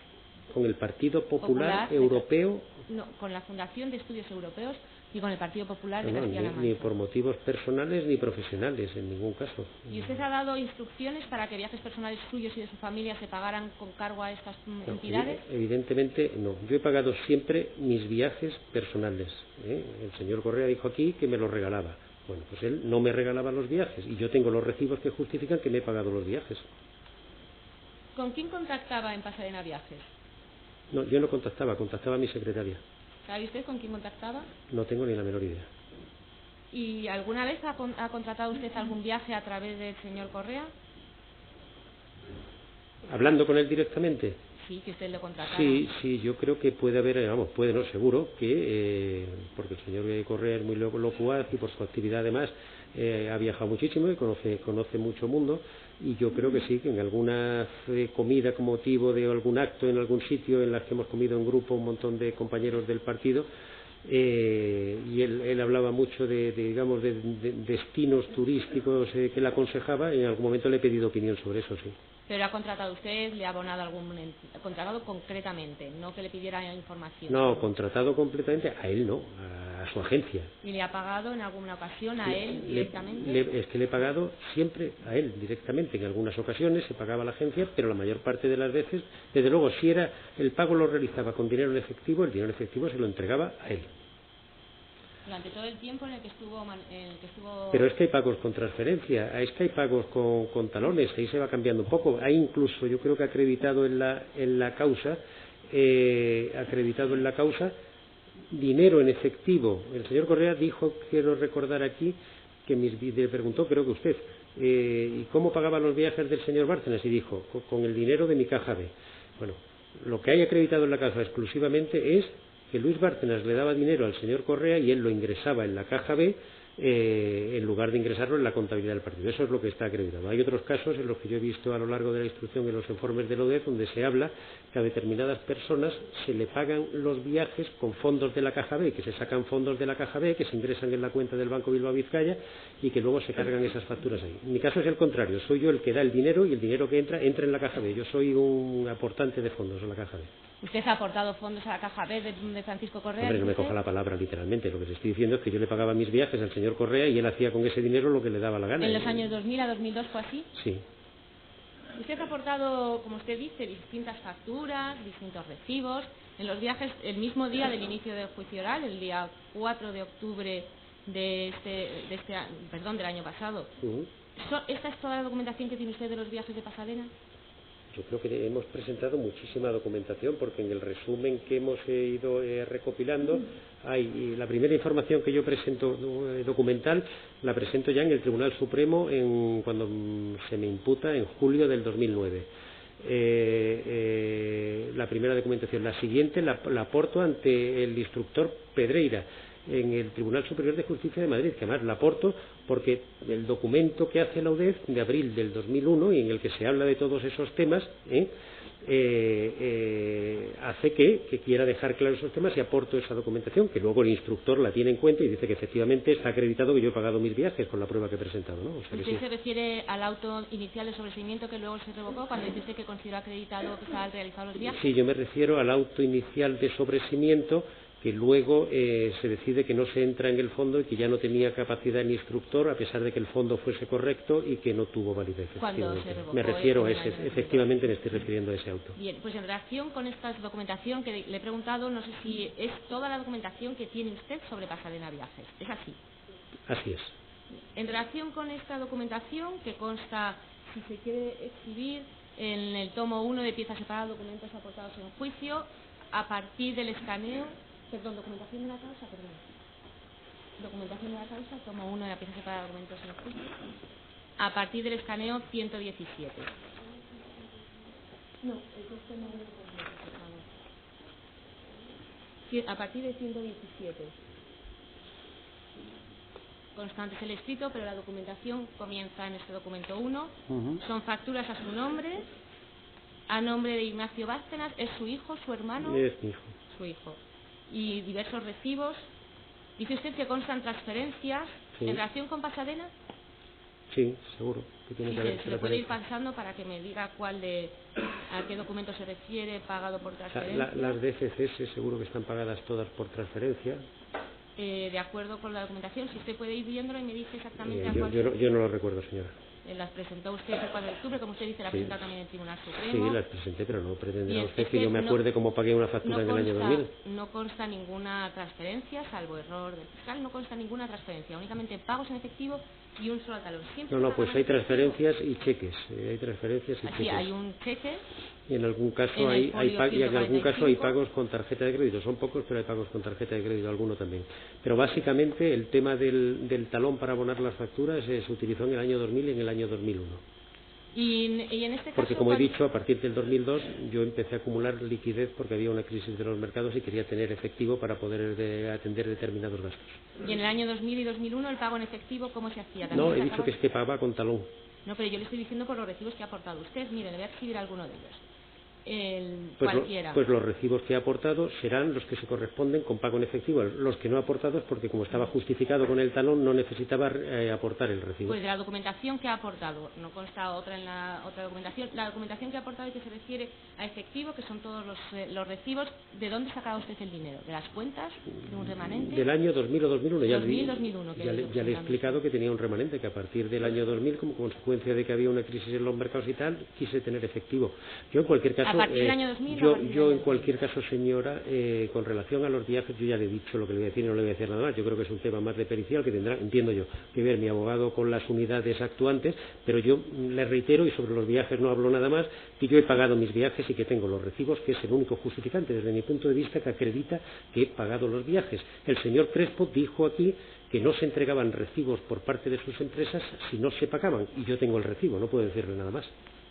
Speaker 4: ¿Con el Partido Popular Europeo?
Speaker 3: No, con la Fundación de Estudios Europeos y con el Partido Popular de Castilla-La Mancha.
Speaker 4: Ni por motivos personales ni profesionales, en ningún caso.
Speaker 3: ¿Y usted ha dado instrucciones para que viajes personales suyos y de su familia se pagaran con cargo a estas entidades?
Speaker 4: Evidentemente no. Yo he pagado siempre mis viajes personales. El señor Correa dijo aquí que me los regalaba. Bueno, pues él no me regalaba los viajes, y yo tengo los recibos que justifican que me he pagado los viajes.
Speaker 3: ¿Con quién contactaba en Pasadena Viajes?
Speaker 4: No, yo no contactaba a mi secretaria.
Speaker 3: ¿Sabe usted con quién contactaba?
Speaker 4: No tengo ni la menor idea.
Speaker 3: ¿Y alguna vez ha contratado usted algún viaje a través del señor Correa?
Speaker 4: ¿Hablando con él directamente?
Speaker 3: Sí, que usted lo contratara.
Speaker 4: Sí, yo creo que puede haber, seguro que, porque el señor Correa es muy locuaz y por su actividad además ha viajado muchísimo y conoce mucho mundo, y yo creo que sí, que en alguna comida con motivo de algún acto en algún sitio en las que hemos comido en grupo un montón de compañeros del partido, y él hablaba mucho de destinos turísticos que le aconsejaba, y en algún momento le he pedido opinión sobre eso, sí.
Speaker 3: ¿Pero ha contratado usted, le ha abonado contratado concretamente, no que le pidiera información?
Speaker 4: No, contratado completamente a él no, a su agencia.
Speaker 3: ¿Y le ha pagado en alguna ocasión a él directamente?
Speaker 4: Es que le he pagado siempre a él directamente. En algunas ocasiones se pagaba a la agencia, pero la mayor parte de las veces, desde luego, si era el pago lo realizaba con dinero en efectivo, el dinero en efectivo se lo entregaba a él.
Speaker 3: Durante todo el tiempo en el que estuvo...
Speaker 4: Pero es que hay pagos con transferencia, es que hay pagos con talones, ahí se va cambiando un poco. Hay incluso, yo creo que acreditado en la causa, dinero en efectivo. El señor Correa dijo, quiero recordar aquí, que le preguntó, creo que usted, ¿y cómo pagaba los viajes del señor Bárcenas? Y dijo, con el dinero de mi caja B. Bueno, lo que hay acreditado en la caja exclusivamente es que Luis Bárcenas le daba dinero al señor Correa y él lo ingresaba en la caja B en lugar de ingresarlo en la contabilidad del partido. Eso es lo que está acreditado. Hay otros casos en los que yo he visto a lo largo de la instrucción en los informes de la UDEF donde se habla que a determinadas personas se le pagan los viajes con fondos de la Caja B, que se sacan fondos de la Caja B, que se ingresan en la cuenta del Banco Bilbao Vizcaya y que luego se cargan esas facturas ahí. En mi caso es el contrario, soy yo el que da el dinero y el dinero que entra en la Caja B. Yo soy un aportante de fondos a la Caja B.
Speaker 3: ¿Usted ha aportado fondos a la Caja B de Francisco Correa?
Speaker 4: Hombre, no me coja la palabra literalmente. Lo que te estoy diciendo es que yo le pagaba mis viajes al señor Correa y él hacía con ese dinero lo que le daba la gana.
Speaker 3: ¿En los años 2000 a 2002 fue así?
Speaker 4: Sí.
Speaker 3: Usted ha aportado, como usted dice, distintas facturas, distintos recibos, en los viajes el mismo día del inicio del juicio oral, el día 4 de octubre del año pasado. ¿Esta es toda la documentación que tiene usted de los viajes de Pasadena?
Speaker 4: Yo creo que hemos presentado muchísima documentación porque en el resumen que hemos ido recopilando hay la primera información que yo presento documental la presento ya en el Tribunal Supremo cuando se me imputa en julio del 2009. La primera documentación. La siguiente la aporto ante el instructor Pedreira en el Tribunal Superior de Justicia de Madrid, que además la aporto porque el documento que hace la UDEF de abril del 2001 y en el que se habla de todos esos temas hace que quiera dejar claros esos temas y aporto esa documentación que luego el instructor la tiene en cuenta y dice que efectivamente está acreditado que yo he pagado mis viajes con la prueba que he presentado, ¿no? O sea que
Speaker 3: ¿Usted
Speaker 4: sí.
Speaker 3: se refiere al auto inicial de sobreseimiento que luego se revocó cuando dice usted que consideró acreditado que estaban realizados los viajes?
Speaker 4: Sí, yo me refiero al auto inicial de sobreseimiento que luego se decide que no se entra en el fondo y que ya no tenía capacidad el instructor a pesar de que el fondo fuese correcto y que no tuvo validez.
Speaker 3: ¿Cuándo se revocó?
Speaker 4: Me refiero a ese, efectivamente me estoy refiriendo a ese auto.
Speaker 3: Bien, pues en relación con esta documentación que le he preguntado, no sé si es toda la documentación que tiene usted sobre Pasadena Viajes. ¿Es así?
Speaker 4: Así es.
Speaker 3: En relación con esta documentación que consta, si se quiere exhibir, en el tomo 1 de piezas separadas, documentos aportados en juicio, a partir del escaneo. Perdón, documentación de la causa, perdón. Documentación de la causa, tomo 1 de la pieza separada de documentos en juicio. A partir del escaneo 117. No, el texto no lo completo, por favor. A partir de 117. Constante es el escrito, pero la documentación comienza en este documento 1. Son facturas a su nombre, a nombre de Ignacio Bárcenas. ¿Es su hijo, su hermano?
Speaker 4: Es mi hijo.
Speaker 3: Su hijo. Y diversos recibos. Dice usted que constan transferencias.
Speaker 4: Sí.
Speaker 3: ¿En relación con Pasadena?
Speaker 4: Sí, seguro. Que tiene
Speaker 3: Sí,
Speaker 4: que haber
Speaker 3: se le puede ir pasando para que me diga a qué documento se refiere, pagado por transferencia.
Speaker 4: Las DFCs seguro que están pagadas todas por transferencia.
Speaker 3: De acuerdo con la documentación, si usted puede ir viéndolo y me dice exactamente a cuál.
Speaker 4: Yo no lo recuerdo, señora.
Speaker 3: Las presentó usted el 4 de octubre, como usted dice, la presenta también en el Tribunal Supremo.
Speaker 4: Sí, las presenté, pero no pretenderá
Speaker 3: Bien,
Speaker 4: usted que yo me acuerde cómo pagué una factura en el año 2000.
Speaker 3: No consta ninguna transferencia, salvo error del fiscal, no consta ninguna transferencia, únicamente pagos en efectivo y un solo talón.
Speaker 4: No, pues hay transferencias y cheques. Hay transferencias y
Speaker 3: Aquí
Speaker 4: cheques.
Speaker 3: hay un cheque.
Speaker 4: Y en algún caso hay pagos con tarjeta de crédito. Son pocos, pero hay pagos con tarjeta de crédito, alguno también. Pero básicamente el tema del talón para abonar las facturas se utilizó en el año 2000 y en el año 2001.
Speaker 3: Y en este caso,
Speaker 4: porque como he dicho, a partir del 2002 yo empecé a acumular liquidez porque había una crisis de los mercados y quería tener efectivo para poder atender determinados gastos.
Speaker 3: ¿Y en el año 2000 y 2001 el pago en efectivo cómo se hacía?
Speaker 4: No, he dicho que es que pagaba con talón.
Speaker 3: No, pero yo le estoy diciendo por los recibos que ha aportado usted. Mire, le voy a exhibir alguno de ellos. Cualquiera.
Speaker 4: Pues los recibos que ha aportado serán los que se corresponden con pago en efectivo. Los que no ha aportado es porque como estaba justificado con el talón no necesitaba aportar el recibo.
Speaker 3: Pues de la documentación que ha aportado, no consta otra en la otra documentación. La documentación que ha aportado y que se refiere a efectivo, que son todos los recibos. ¿De dónde sacaba usted el dinero? ¿De las cuentas? ¿De un remanente?
Speaker 4: Del año 2000 o 2001.
Speaker 3: 2001.
Speaker 4: Ya le he explicado que tenía un remanente, que a partir del año 2000, como consecuencia de que había una crisis en los mercados y tal, quise tener efectivo. Yo en cualquier caso...
Speaker 3: ¿A partir del año 2000?
Speaker 4: Yo en cualquier caso, señora, con relación a los viajes, yo ya le he dicho lo que le voy a decir y no le voy a decir nada más. Yo creo que es un tema más de pericial que tendrá, entiendo yo, que ver mi abogado con las unidades actuantes, pero yo le reitero, y sobre los viajes no hablo nada más, que yo he pagado mis viajes y que tengo los recibos, que es el único justificante desde mi punto de vista que acredita que he pagado los viajes. El señor Crespo dijo aquí que no se entregaban recibos por parte de sus empresas si no se pagaban, y yo tengo el recibo, no puedo decirle nada más.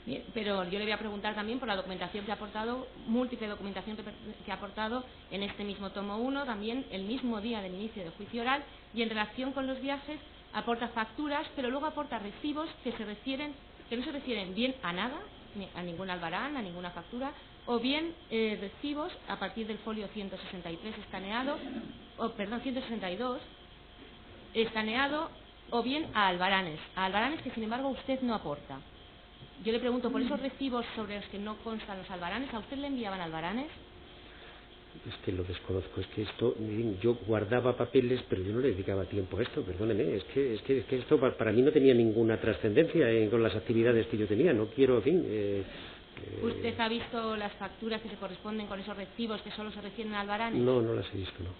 Speaker 3: Bien, pero yo le voy a preguntar también por la documentación que ha aportado, múltiple documentación que ha aportado en este mismo tomo 1, también el mismo día del inicio del juicio oral, y en relación con los viajes aporta facturas, pero luego aporta recibos que no se refieren bien a nada, ni a ningún albarán, a ninguna factura, o bien recibos a partir del folio 163 escaneado, 162 escaneado, o bien a albaranes que sin embargo usted no aporta. Yo le pregunto por esos recibos sobre los que no constan los albaranes, ¿a usted le enviaban albaranes?
Speaker 4: Es que lo desconozco, es que esto, yo guardaba papeles, pero yo no le dedicaba tiempo a esto, perdóneme, es que esto para mí no tenía ninguna trascendencia con las actividades que yo tenía, no quiero, en fin...
Speaker 3: ¿Usted ha visto las facturas que se corresponden con esos recibos que solo se refieren a albaranes?
Speaker 4: No, no las he visto, no.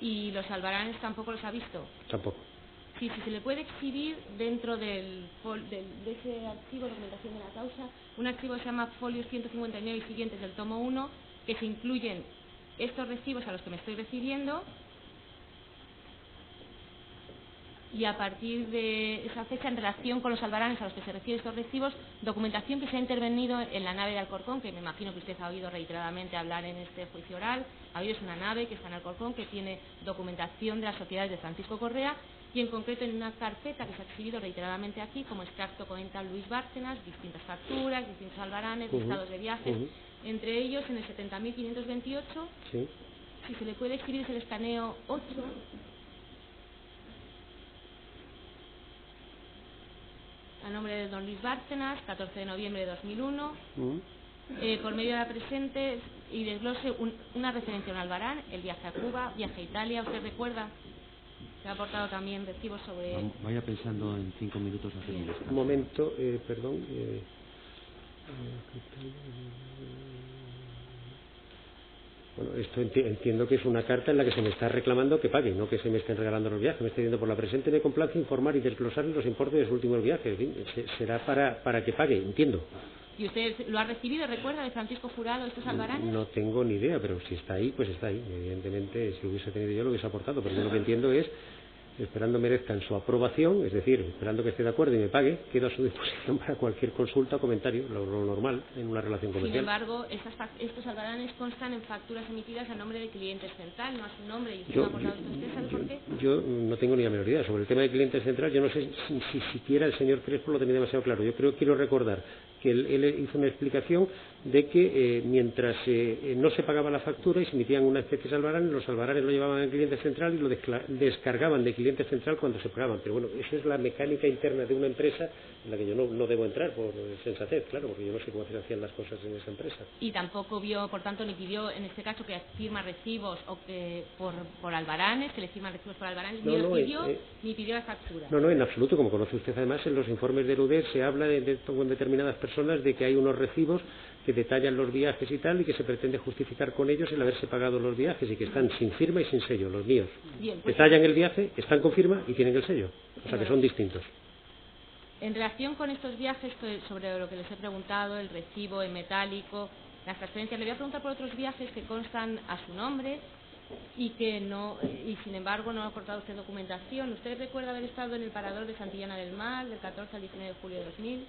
Speaker 3: ¿Y los albaranes tampoco los ha visto?
Speaker 4: Tampoco.
Speaker 3: Sí, si se le puede exhibir dentro de ese archivo de documentación de la causa, un archivo que se llama folios 159 y siguientes del tomo 1, que se incluyen estos recibos a los que me estoy refiriendo, y a partir de esa fecha, en relación con los albaranes a los que se refieren estos recibos, documentación que se ha intervenido en la nave de Alcorcón, que me imagino que usted ha oído reiteradamente hablar en este juicio oral. Es una nave que está en Alcorcón, que tiene documentación de las sociedades de Francisco Correa, y en concreto en una carpeta que se ha exhibido reiteradamente aquí, como extracto comenta Luis Bárcenas, distintas facturas, distintos albaranes, listados de viajes, entre ellos en el 70.528,
Speaker 4: sí.
Speaker 3: Si se le puede exhibir es el escaneo 8, a nombre de don Luis Bárcenas, 14 de noviembre de 2001, por medio de la presente y desglose una referencia a un albarán, el viaje a Cuba, viaje a Italia. ¿Usted recuerda que ha aportado también recibos sobre...?
Speaker 1: Vaya pensando en 5 minutos hacer un descanso.
Speaker 4: Un momento, perdón. Bueno, esto entiendo que es una carta en la que se me está reclamando que pague, no que se me estén regalando los viajes. Me está diciendo: por la presente me complace informar y desglosar los importes de sus últimos viajes. En fin, será para que pague, entiendo.
Speaker 3: ¿Y usted lo ha recibido, recuerda, de Francisco Jurado, estos albaranes?
Speaker 4: No tengo ni idea, pero si está ahí, pues está ahí. Evidentemente, si lo hubiese tenido yo, lo hubiese aportado, pero yo lo que entiendo es, esperando merezcan su aprobación, es decir, esperando que esté de acuerdo y me pague, quedo a su disposición para cualquier consulta o comentario, lo normal en una relación comercial.
Speaker 3: Sin embargo, estos albaranes constan en facturas emitidas a nombre de Clientes Central, no a su nombre, y usted no ha aportado esto. ¿Usted sabe por qué?
Speaker 4: Yo no tengo ni la menor idea. Sobre el tema de Clientes Central, yo no sé si siquiera el señor Crespo lo tenía demasiado claro. Yo quiero recordar que él hizo una explicación de que mientras no se pagaba la factura y se emitían una especie de albaranes, los albaranes lo llevaban al Cliente Central y lo descargaban de Cliente Central cuando se pagaban. Pero bueno, esa es la mecánica interna de una empresa en la que yo no debo entrar por sensatez, claro, porque yo no sé cómo se hacían las cosas en esa empresa.
Speaker 3: Y tampoco vio, por tanto, ni pidió en este caso que firma recibos o que por albaranes, que le firman recibos por albaranes, ni pidió la factura.
Speaker 4: No, en absoluto. Como conoce usted, además, en los informes del UDER se habla con determinadas personas de que hay unos recibos que detallan los viajes y tal, y que se pretende justificar con ellos el haberse pagado los viajes, y que están sin firma y sin sello, los míos.
Speaker 3: Bien, pues,
Speaker 4: detallan el viaje, están con firma y tienen el sello, o sea que son distintos.
Speaker 3: En relación con estos viajes, sobre lo que les he preguntado, el recibo en metálico, las transferencias, le voy a preguntar por otros viajes que constan a su nombre y que no, y sin embargo no ha aportado usted documentación. ¿Usted recuerda haber estado en el parador de Santillana del Mar del 14 al 19 de julio de 2000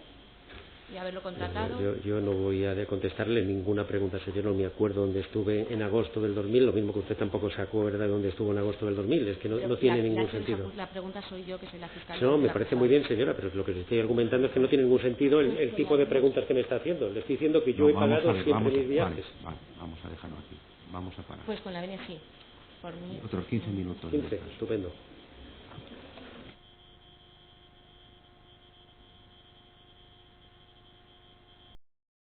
Speaker 3: y haberlo contratado?
Speaker 4: Yo no voy a contestarle ninguna pregunta. Yo no me acuerdo dónde estuve en agosto del 2000, lo mismo que usted tampoco se acuerda de dónde estuvo en agosto del 2000. Es que no tiene ningún sentido.
Speaker 3: La pregunta soy yo, que soy la fiscal.
Speaker 4: No, me parece muy bien, señora, pero lo que le estoy argumentando es que no tiene ningún sentido el tipo de preguntas que me está haciendo. Le estoy diciendo que yo he pagado siempre mis viajes.
Speaker 1: Vale, vamos a dejarlo aquí. Vamos a parar.
Speaker 3: Pues con la venia sí. Por mí.
Speaker 1: Otros 15 minutos.
Speaker 4: 15, estupendo.